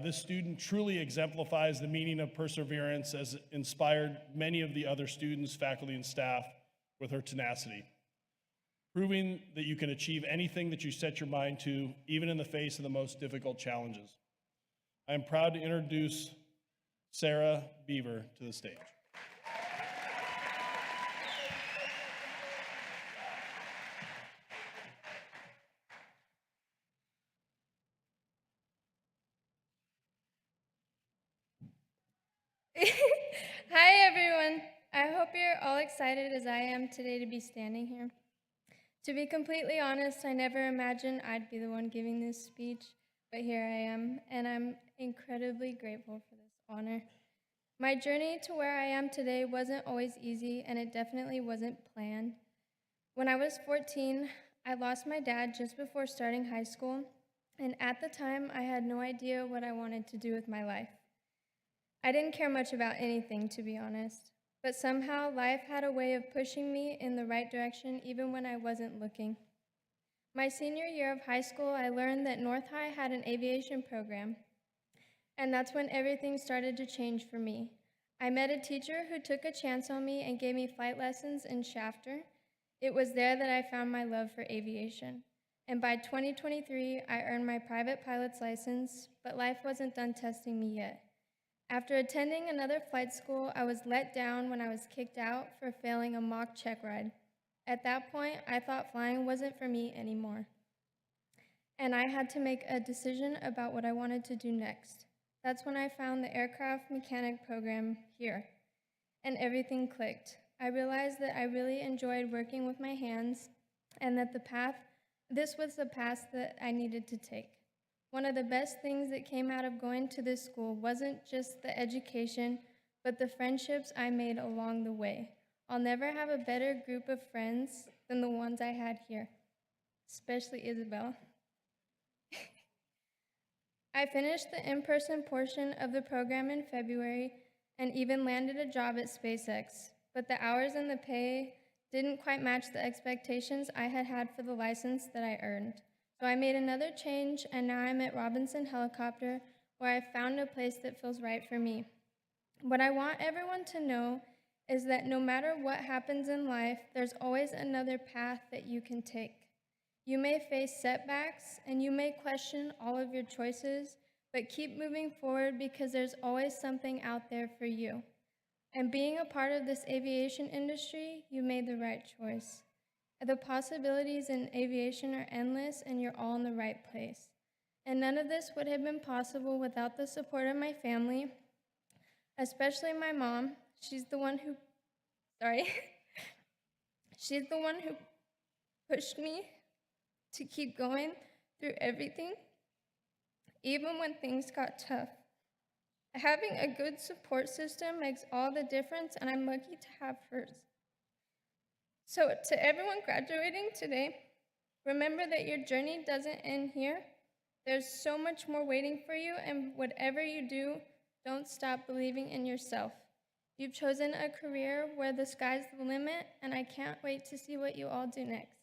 E: This student truly exemplifies the meaning of perseverance, as inspired many of the other students, faculty, and staff with her tenacity, proving that you can achieve anything that you set your mind to, even in the face of the most difficult challenges. I am proud to introduce Sarah Beaver to the stage.
P: Hi, everyone. I hope you're all excited as I am today to be standing here. To be completely honest, I never imagined I'd be the one giving this speech, but here I am, and I'm incredibly grateful for this honor. My journey to where I am today wasn't always easy, and it definitely wasn't planned. When I was 14, I lost my dad just before starting high school, and at the time, I had no idea what I wanted to do with my life. I didn't care much about anything, to be honest, but somehow life had a way of pushing me in the right direction even when I wasn't looking. My senior year of high school, I learned that North High had an aviation program, and that's when everything started to change for me. I met a teacher who took a chance on me and gave me flight lessons in Shafter. It was there that I found my love for aviation. And by 2023, I earned my private pilot's license, but life wasn't done testing me yet. After attending another flight school, I was let down when I was kicked out for failing a mock check ride. At that point, I thought flying wasn't for me anymore. And I had to make a decision about what I wanted to do next. That's when I found the aircraft mechanic program here, and everything clicked. I realized that I really enjoyed working with my hands, and that this was the path that I needed to take. One of the best things that came out of going to this school wasn't just the education, but the friendships I made along the way. I'll never have a better group of friends than the ones I had here, especially Isabel. I finished the in-person portion of the program in February and even landed a job at SpaceX, but the hours and the pay didn't quite match the expectations I had had for the license that I earned. So I made another change, and now I'm at Robinson Helicopter, where I found a place that feels right for me. What I want everyone to know is that no matter what happens in life, there's always another path that you can take. You may face setbacks, and you may question all of your choices, but keep moving forward because there's always something out there for you. And being a part of this aviation industry, you made the right choice. The possibilities in aviation are endless, and you're all in the right place. And none of this would have been possible without the support of my family, especially my mom. She's the one who pushed me to keep going through everything, even when things got tough. Having a good support system makes all the difference, and I'm lucky to have hers. So to everyone graduating today, remember that your journey doesn't end here. There's so much more waiting for you, and whatever you do, don't stop believing in yourself. You've chosen a career where the sky's the limit, and I can't wait to see what you all do next.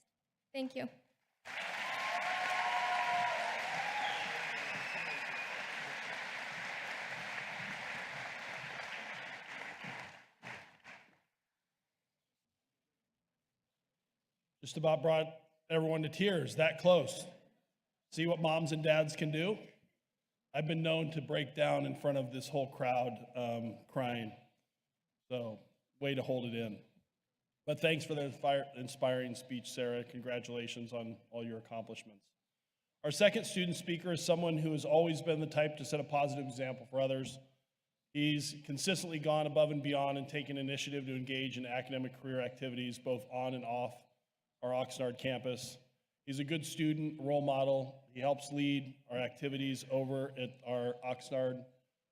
P: Thank you.
E: Just about brought everyone to tears, that close. See what moms and dads can do? I've been known to break down in front of this whole crowd crying. So, way to hold it in. But thanks for the inspiring speech, Sarah. Congratulations on all your accomplishments. Our second student speaker is someone who has always been the type to set a positive example for others. He's consistently gone above and beyond and taken initiative to engage in academic career activities both on and off our Oxnard campus. He's a good student, role model. He helps lead our activities over at our Oxnard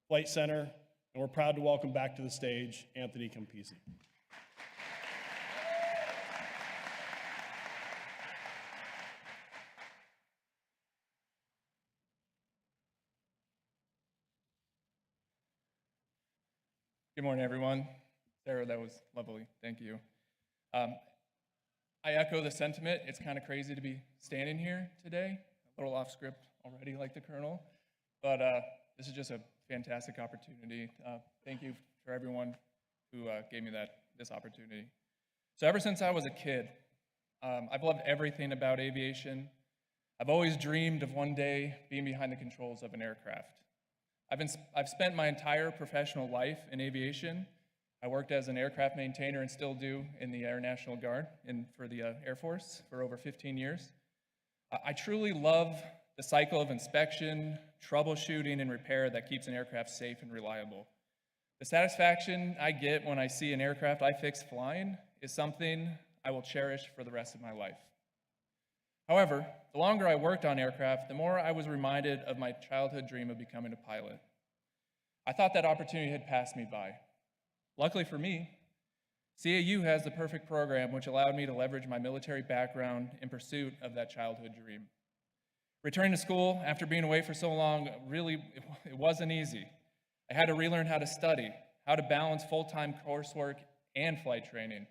E: Flight Center, and we're proud to welcome back to the stage Anthony Campisi.
Q: Good morning, everyone. Sarah, that was lovely. Thank you. I echo the sentiment. It's kind of crazy to be standing here today, a little off script already like the Colonel, but this is just a fantastic opportunity. Thank you for everyone who gave me this opportunity. So ever since I was a kid, I've loved everything about aviation. I've always dreamed of one day being behind the controls of an aircraft. I've spent my entire professional life in aviation. I worked as an aircraft maintainer and still do in the Air National Guard and for the Air Force for over 15 years. I truly love the cycle of inspection, troubleshooting, and repair that keeps an aircraft safe and reliable. The satisfaction I get when I see an aircraft I fix flying is something I will cherish for the rest of my life. However, the longer I worked on aircraft, the more I was reminded of my childhood dream of becoming a pilot. I thought that opportunity had passed me by. Luckily for me, CAU has the perfect program which allowed me to leverage my military background in pursuit of that childhood dream. Returning to school after being away for so long, really, it wasn't easy. I had to relearn how to study, how to balance full-time coursework and flight training.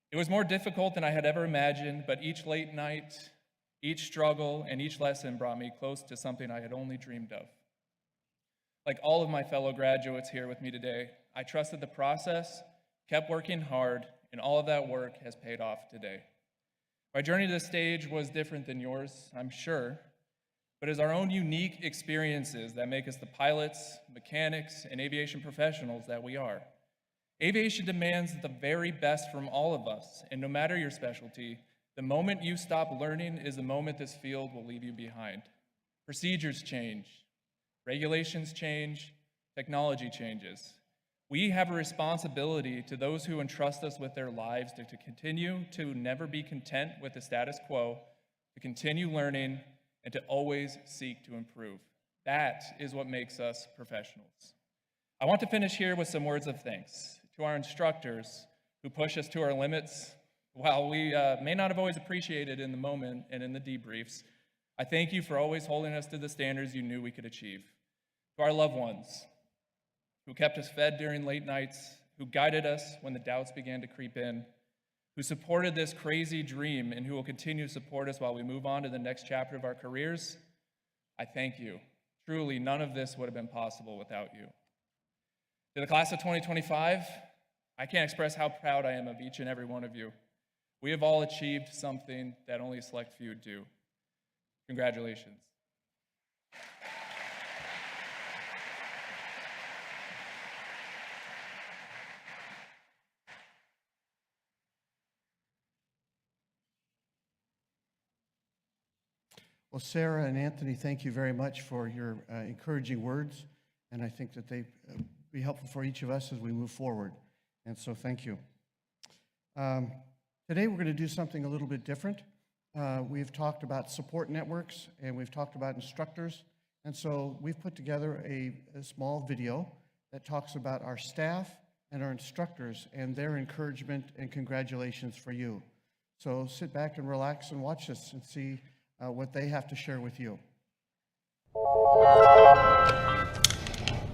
Q: It was more difficult than I had ever imagined, but each late night, each struggle, and each lesson brought me close to something I had only dreamed of. Like all of my fellow graduates here with me today, I trusted the process, kept working hard, and all of that work has paid off today. My journey to this stage was different than yours, I'm sure, but it's our own unique experiences that make us the pilots, mechanics, and aviation professionals that we are. Aviation demands the very best from all of us, and no matter your specialty, the moment you stop learning is the moment this field will leave you behind. Procedures change, regulations change, technology changes. We have a responsibility to those who entrust us with their lives to continue to never be content with the status quo, to continue learning, and to always seek to improve. That is what makes us professionals. I want to finish here with some words of thanks to our instructors who push us to our limits. While we may not have always appreciated in the moment and in the debriefs, I thank you for always holding us to the standards you knew we could achieve. To our loved ones who kept us fed during late nights, who guided us when the doubts began to creep in, who supported this crazy dream and who will continue to support us while we move on to the next chapter of our careers, I thank you. Truly, none of this would have been possible without you. To the class of 2025, I can't express how proud I am of each and every one of you. We have all achieved something that only a select few do. Congratulations.
M: Well, Sarah and Anthony, thank you very much for your encouraging words, and I think that they be helpful for each of us as we move forward, and so thank you. Today we're going to do something a little bit different. We've talked about support networks, and we've talked about instructors, and so we've put together a small video that talks about our staff and our instructors and their encouragement and congratulations for you. So sit back and relax and watch this and see what they have to share with you.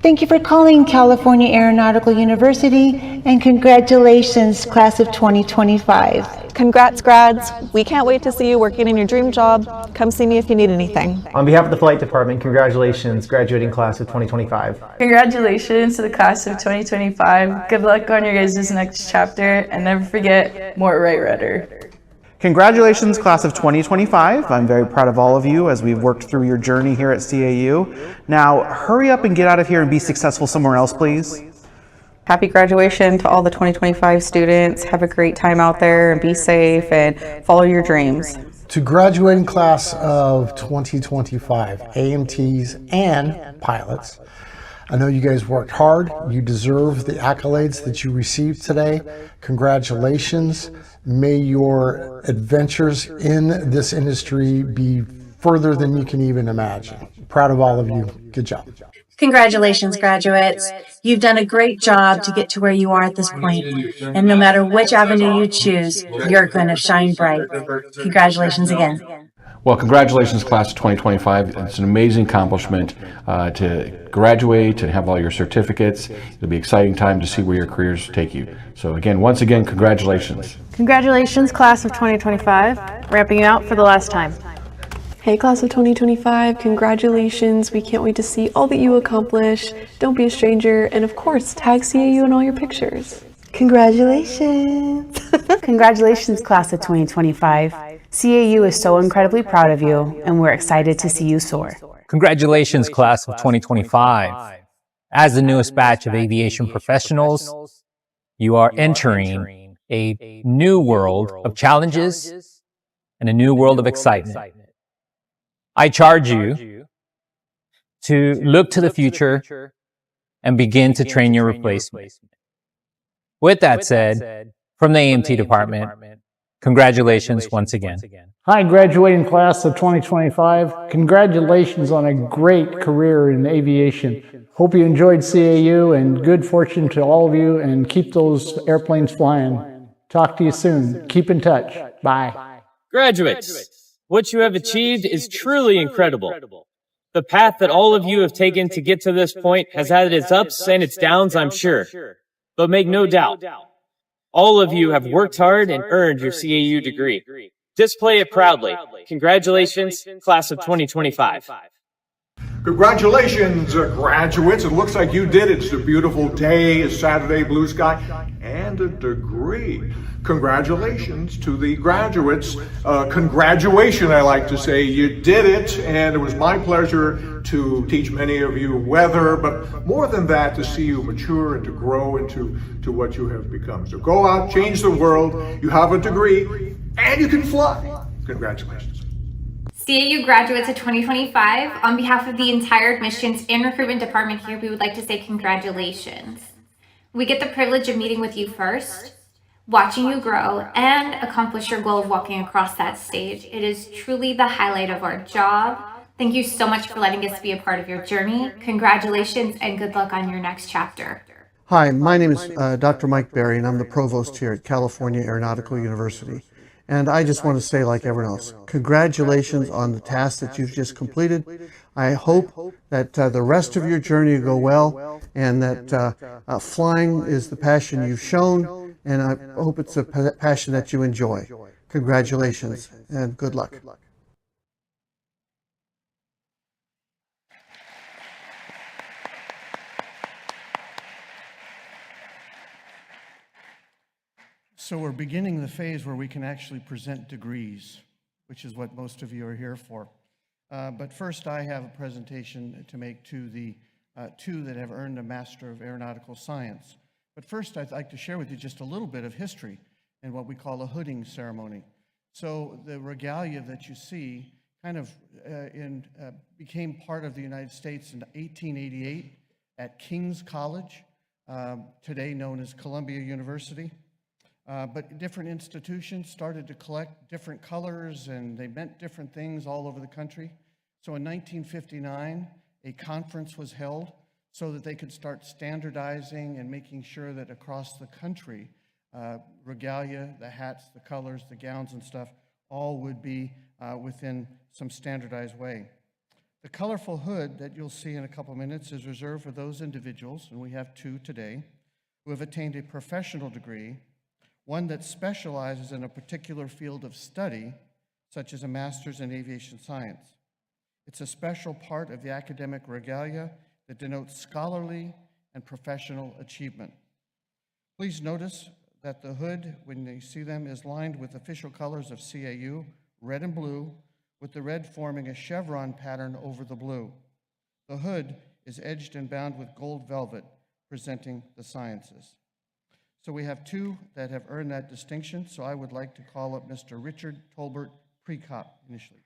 R: Thank you for calling California Aeronautical University, and congratulations, class of 2025.
S: Congrats, grads. We can't wait to see you working in your dream job. Come see me if you need anything.
T: On behalf of the flight department, congratulations, graduating class of 2025.
F: Congratulations to the class of 2025. Good luck on your guys' next chapter, and never forget, more right rudder.
U: Congratulations, class of 2025. I'm very proud of all of you as we've worked through your journey here at CAU. Now, hurry up and get out of here and be successful somewhere else, please.
S: Happy graduation to all the 2025 students. Have a great time out there and be safe and follow your dreams.
V: To graduating class of 2025, AMTs and pilots, I know you guys worked hard. You deserve the accolades that you received today. Congratulations. May your adventures in this industry be further than you can even imagine. Proud of all of you. Good job.
W: Congratulations, graduates. You've done a great job to get to where you are at this point. And no matter which avenue you choose, you're going to shine bright. Congratulations again.
X: Well, congratulations, class of 2025. It's an amazing accomplishment to graduate and have all your certificates. It'll be an exciting time to see where your careers take you. So again, once again, congratulations.
I: Congratulations, class of 2025. Ramping you out for the last time.
Y: Hey, class of 2025, congratulations. We can't wait to see all that you accomplish. Don't be a stranger, and of course, tag CAU in all your pictures.
R: Congratulations.
A: Congratulations, class of 2025. CAU is so incredibly proud of you, and we're excited to see you soar.
B: Congratulations, class of 2025. As the newest batch of aviation professionals, you are entering a new world of challenges and a new world of excitement. I charge you to look to the future and begin to train your replacement. With that said, from the AMT department, congratulations once again.
C: Hi, graduating class of 2025. Congratulations on a great career in aviation. Hope you enjoyed CAU, and good fortune to all of you, and keep those airplanes flying. Talk to you soon. Keep in touch. Bye.
D: Graduates, what you have achieved is truly incredible. The path that all of you have taken to get to this point has had its ups and its downs, I'm sure. But make no doubt, all of you have worked hard and earned your CAU degree. Display it proudly. Congratulations, class of 2025.
G: Congratulations, graduates. It looks like you did it. It's a beautiful day, a Saturday, blue sky, and a degree. Congratulations to the graduates. Congratulation, I like to say. You did it, and it was my pleasure to teach many of you weather, but more than that, to see you mature and to grow into what you have become. So go out, change the world. You have a degree, and you can fly. Congratulations.
Z: CAU graduates of 2025, on behalf of the entire admissions and recruitment department here, we would like to say congratulations. We get the privilege of meeting with you first, watching you grow, and accomplish your goal of walking across that stage. It is truly the highlight of our job. Thank you so much for letting us be a part of your journey. Congratulations and good luck on your next chapter.
M: Hi, my name is Dr. Mike Berry, and I'm the provost here at California Aeronautical University. And I just want to say, like everyone else, congratulations on the task that you've just completed. I hope that the rest of your journey will go well, and that flying is the passion you've shown, and I hope it's a passion that you enjoy. Congratulations, and good luck. So we're beginning the phase where we can actually present degrees, which is what most of you are here for. But first, I have a presentation to make to the two that have earned a Master of Aeronautical Science. But first, I'd like to share with you just a little bit of history and what we call a hooding ceremony. So the regalia that you see kind of became part of the United States in 1888 at King's College, today known as Columbia University. But different institutions started to collect different colors, and they meant different things all over the country. So in 1959, a conference was held so that they could start standardizing and making sure that across the country, regalia, the hats, the colors, the gowns and stuff, all would be within some standardized way. The colorful hood that you'll see in a couple minutes is reserved for those individuals, and we have two today, who have attained a professional degree, one that specializes in a particular field of study, such as a master's in aviation science. It's a special part of the academic regalia that denotes scholarly and professional achievement. Please notice that the hood, when you see them, is lined with official colors of CAU, red and blue, with the red forming a chevron pattern over the blue. The hood is edged and bound with gold velvet, presenting the sciences. So we have two that have earned that distinction, so I would like to call up Mr. Richard Tolbert Prekop initially.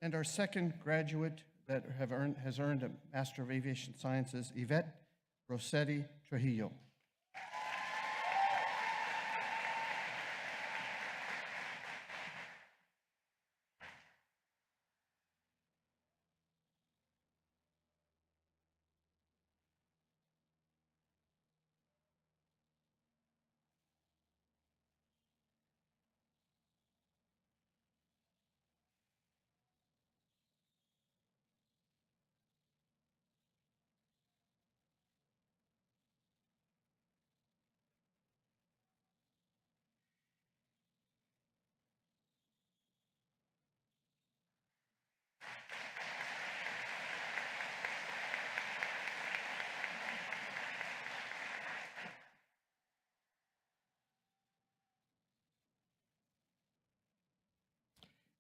M: And our second graduate that has earned a Master of Aviation Sciences, Yvette Rossetti Trujillo.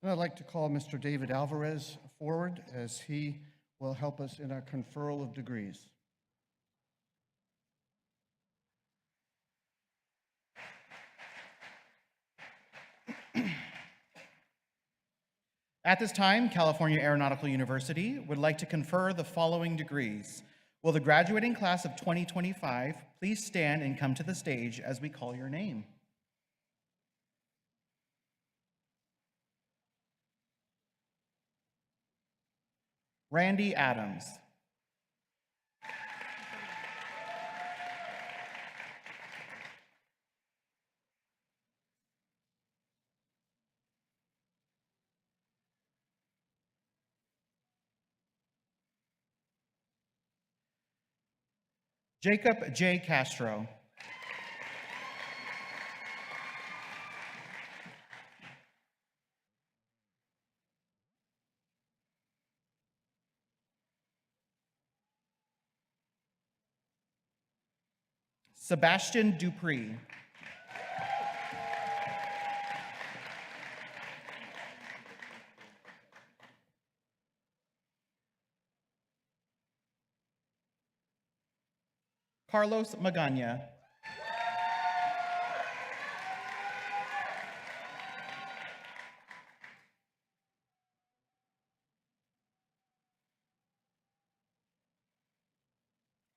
M: And I'd like to call Mr. David Alvarez forward as he will help us in our conferral of degrees.
H: At this time, California Aeronautical University would like to confer the following degrees. Will the graduating class of 2025 please stand and come to the stage as we call your name? Randy Adams. Jacob J. Castro. Sebastian Dupree. Carlos Magana.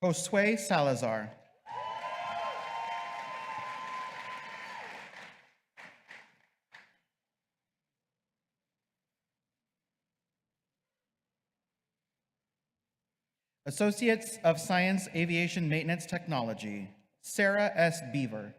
H: Josue Salazar. Associates of Science Aviation Maintenance Technology, Sarah S. Beaver.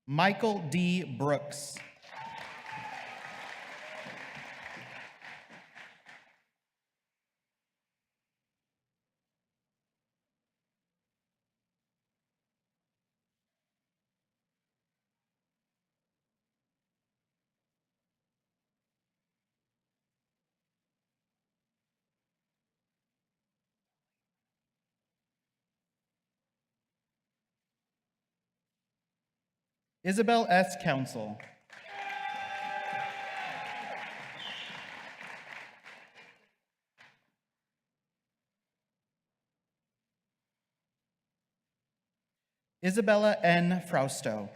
H: Michael D. Brooks. Isabel S. Council. Isabella N. Frausto.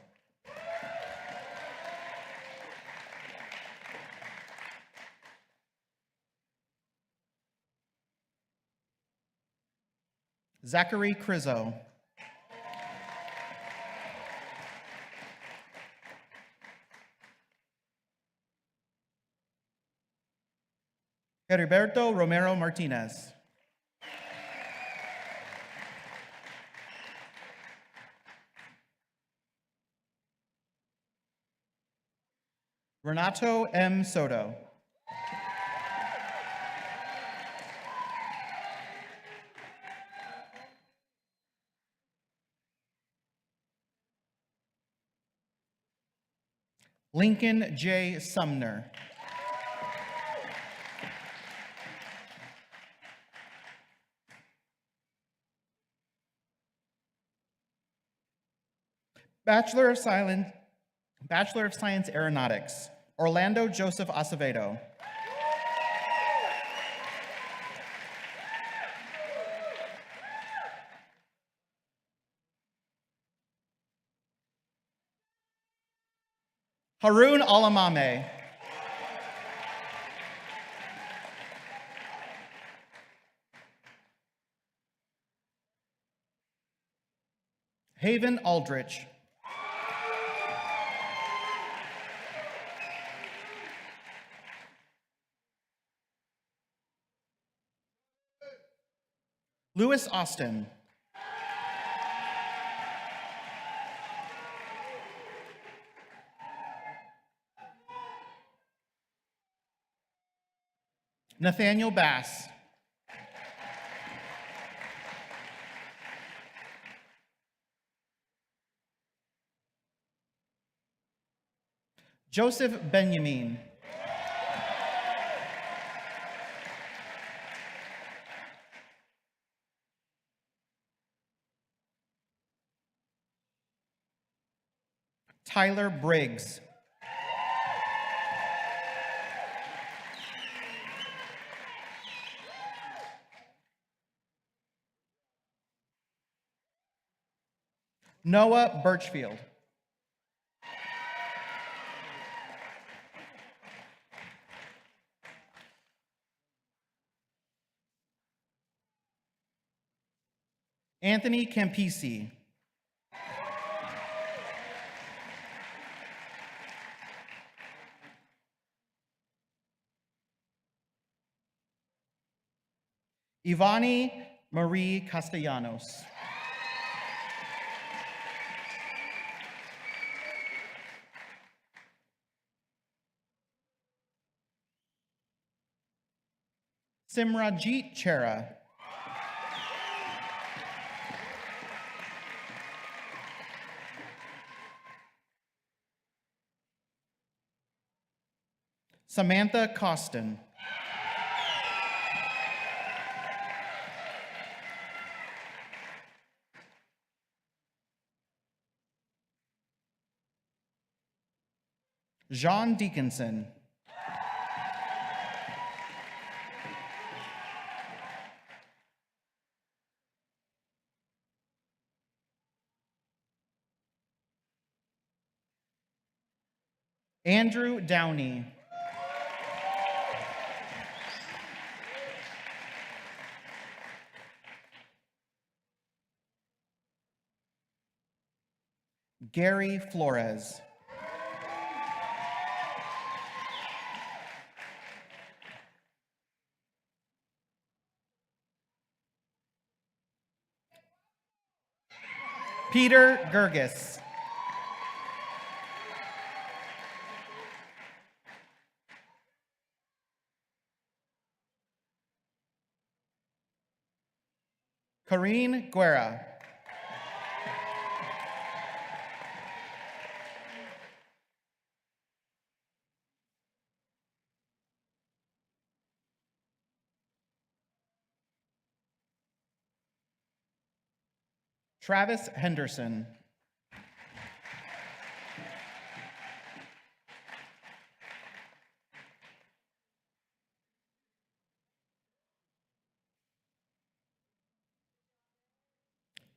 H: Zachary Crizo. Heriberto Romero Martinez. Renato M. Soto. Lincoln J. Sumner. Bachelor of Science Aeronautics, Orlando Joseph Acevedo. Harun Alamame. Haven Aldrich. Louis Austin. Nathaniel Bass. Joseph Benjamin. Tyler Briggs. Noah Birchfield. Anthony Campisi. Ivani Marie Castellanos. Simrajit Chera. Samantha Costin. Jean Dickinson. Andrew Downey. Gary Flores. Peter Gerges. Karine Guerra. Travis Henderson.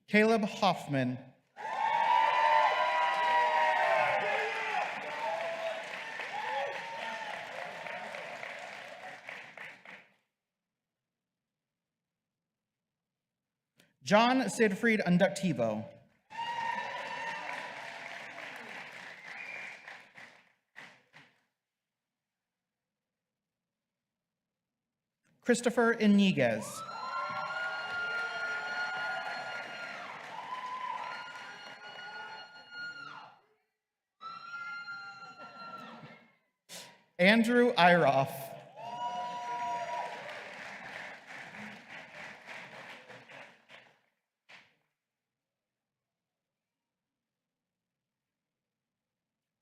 H: Caleb Hoffman. John Sidfried Unductivo. Christopher Iniguez. Andrew Iroff.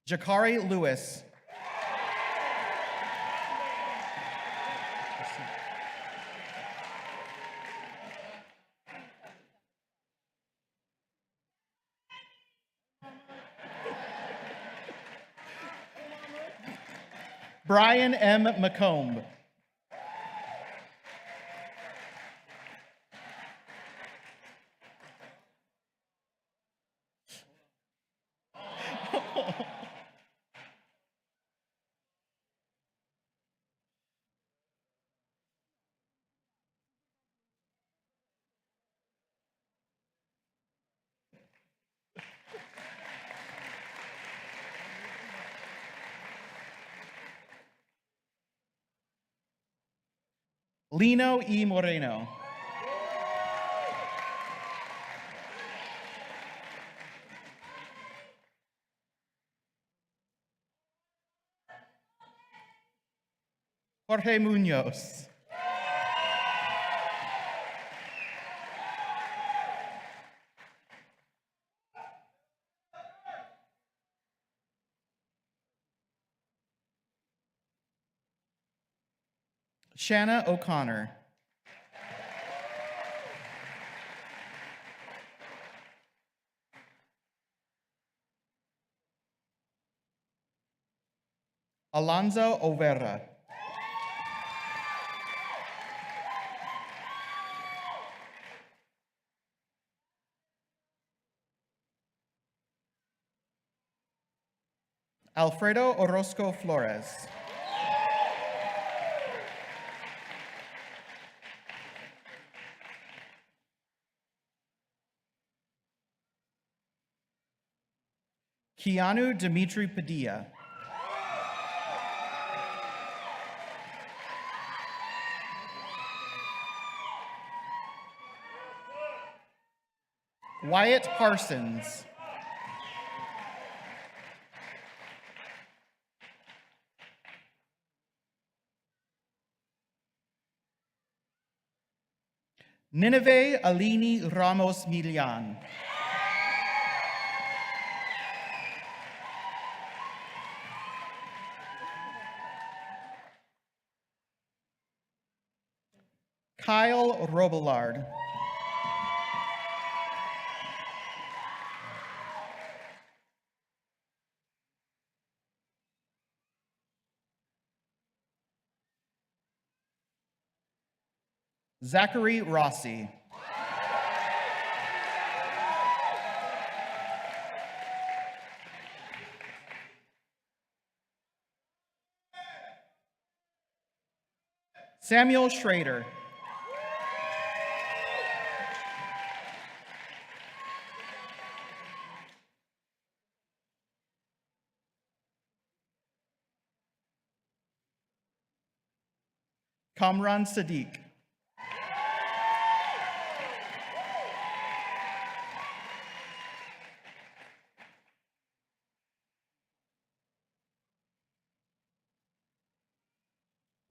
H: Jakari Lewis. Brian M. McComb. Lino E. Moreno. Jorge Munoz. Shanna O'Connor. Alonzo Overa. Alfredo Orozco Flores. Keanu Dimitri Padilla. Wyatt Parsons. Nineveh Alini Ramos Milian. Kyle Robillard. Zachary Rossi. Samuel Schrader. Kamran Sadiq.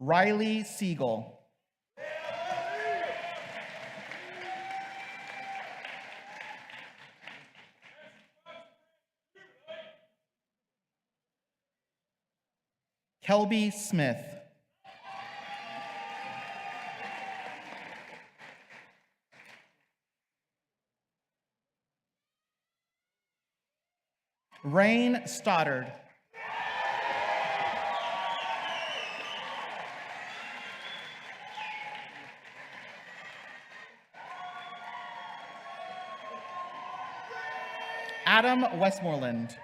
H: Riley Siegel. Kelby Smith. Rain Stoddard. Adam Westmoreland.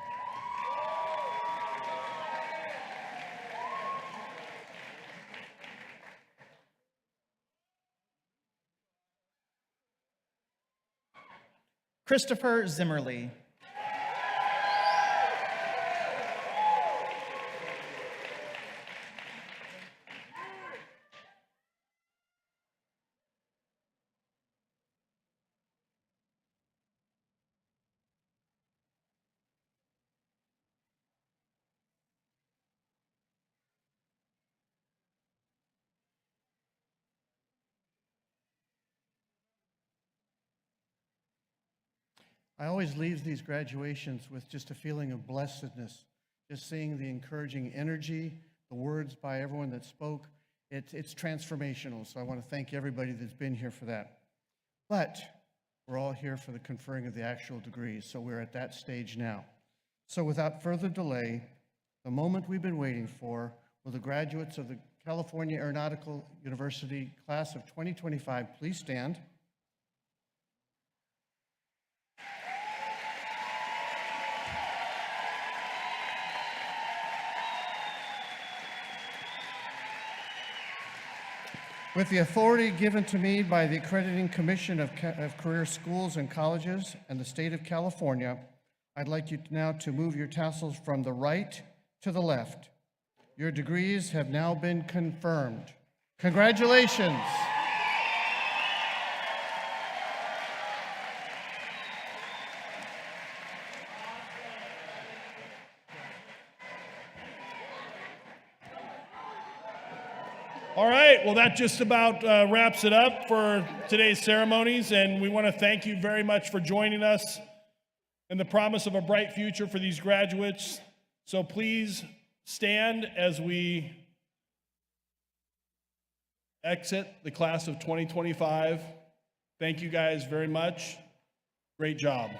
H: Christopher Zimmerly.
M: I always leave these graduations with just a feeling of blessedness, just seeing the encouraging energy, the words by everyone that spoke. It's transformational, so I want to thank everybody that's been here for that. But we're all here for the conferring of the actual degrees, so we're at that stage now. So without further delay, the moment we've been waiting for, will the graduates of the California Aeronautical University class of 2025 please stand? With the authority given to me by the Accrediting Commission of Career Schools and Colleges and the state of California, I'd like you now to move your tassels from the right to the left. Your degrees have now been confirmed. Congratulations.
E: All right, well, that just about wraps it up for today's ceremonies, and we want to thank you very much for joining us in the promise of a bright future for these graduates. So please stand as we exit the class of 2025. Thank you guys very much. Great job.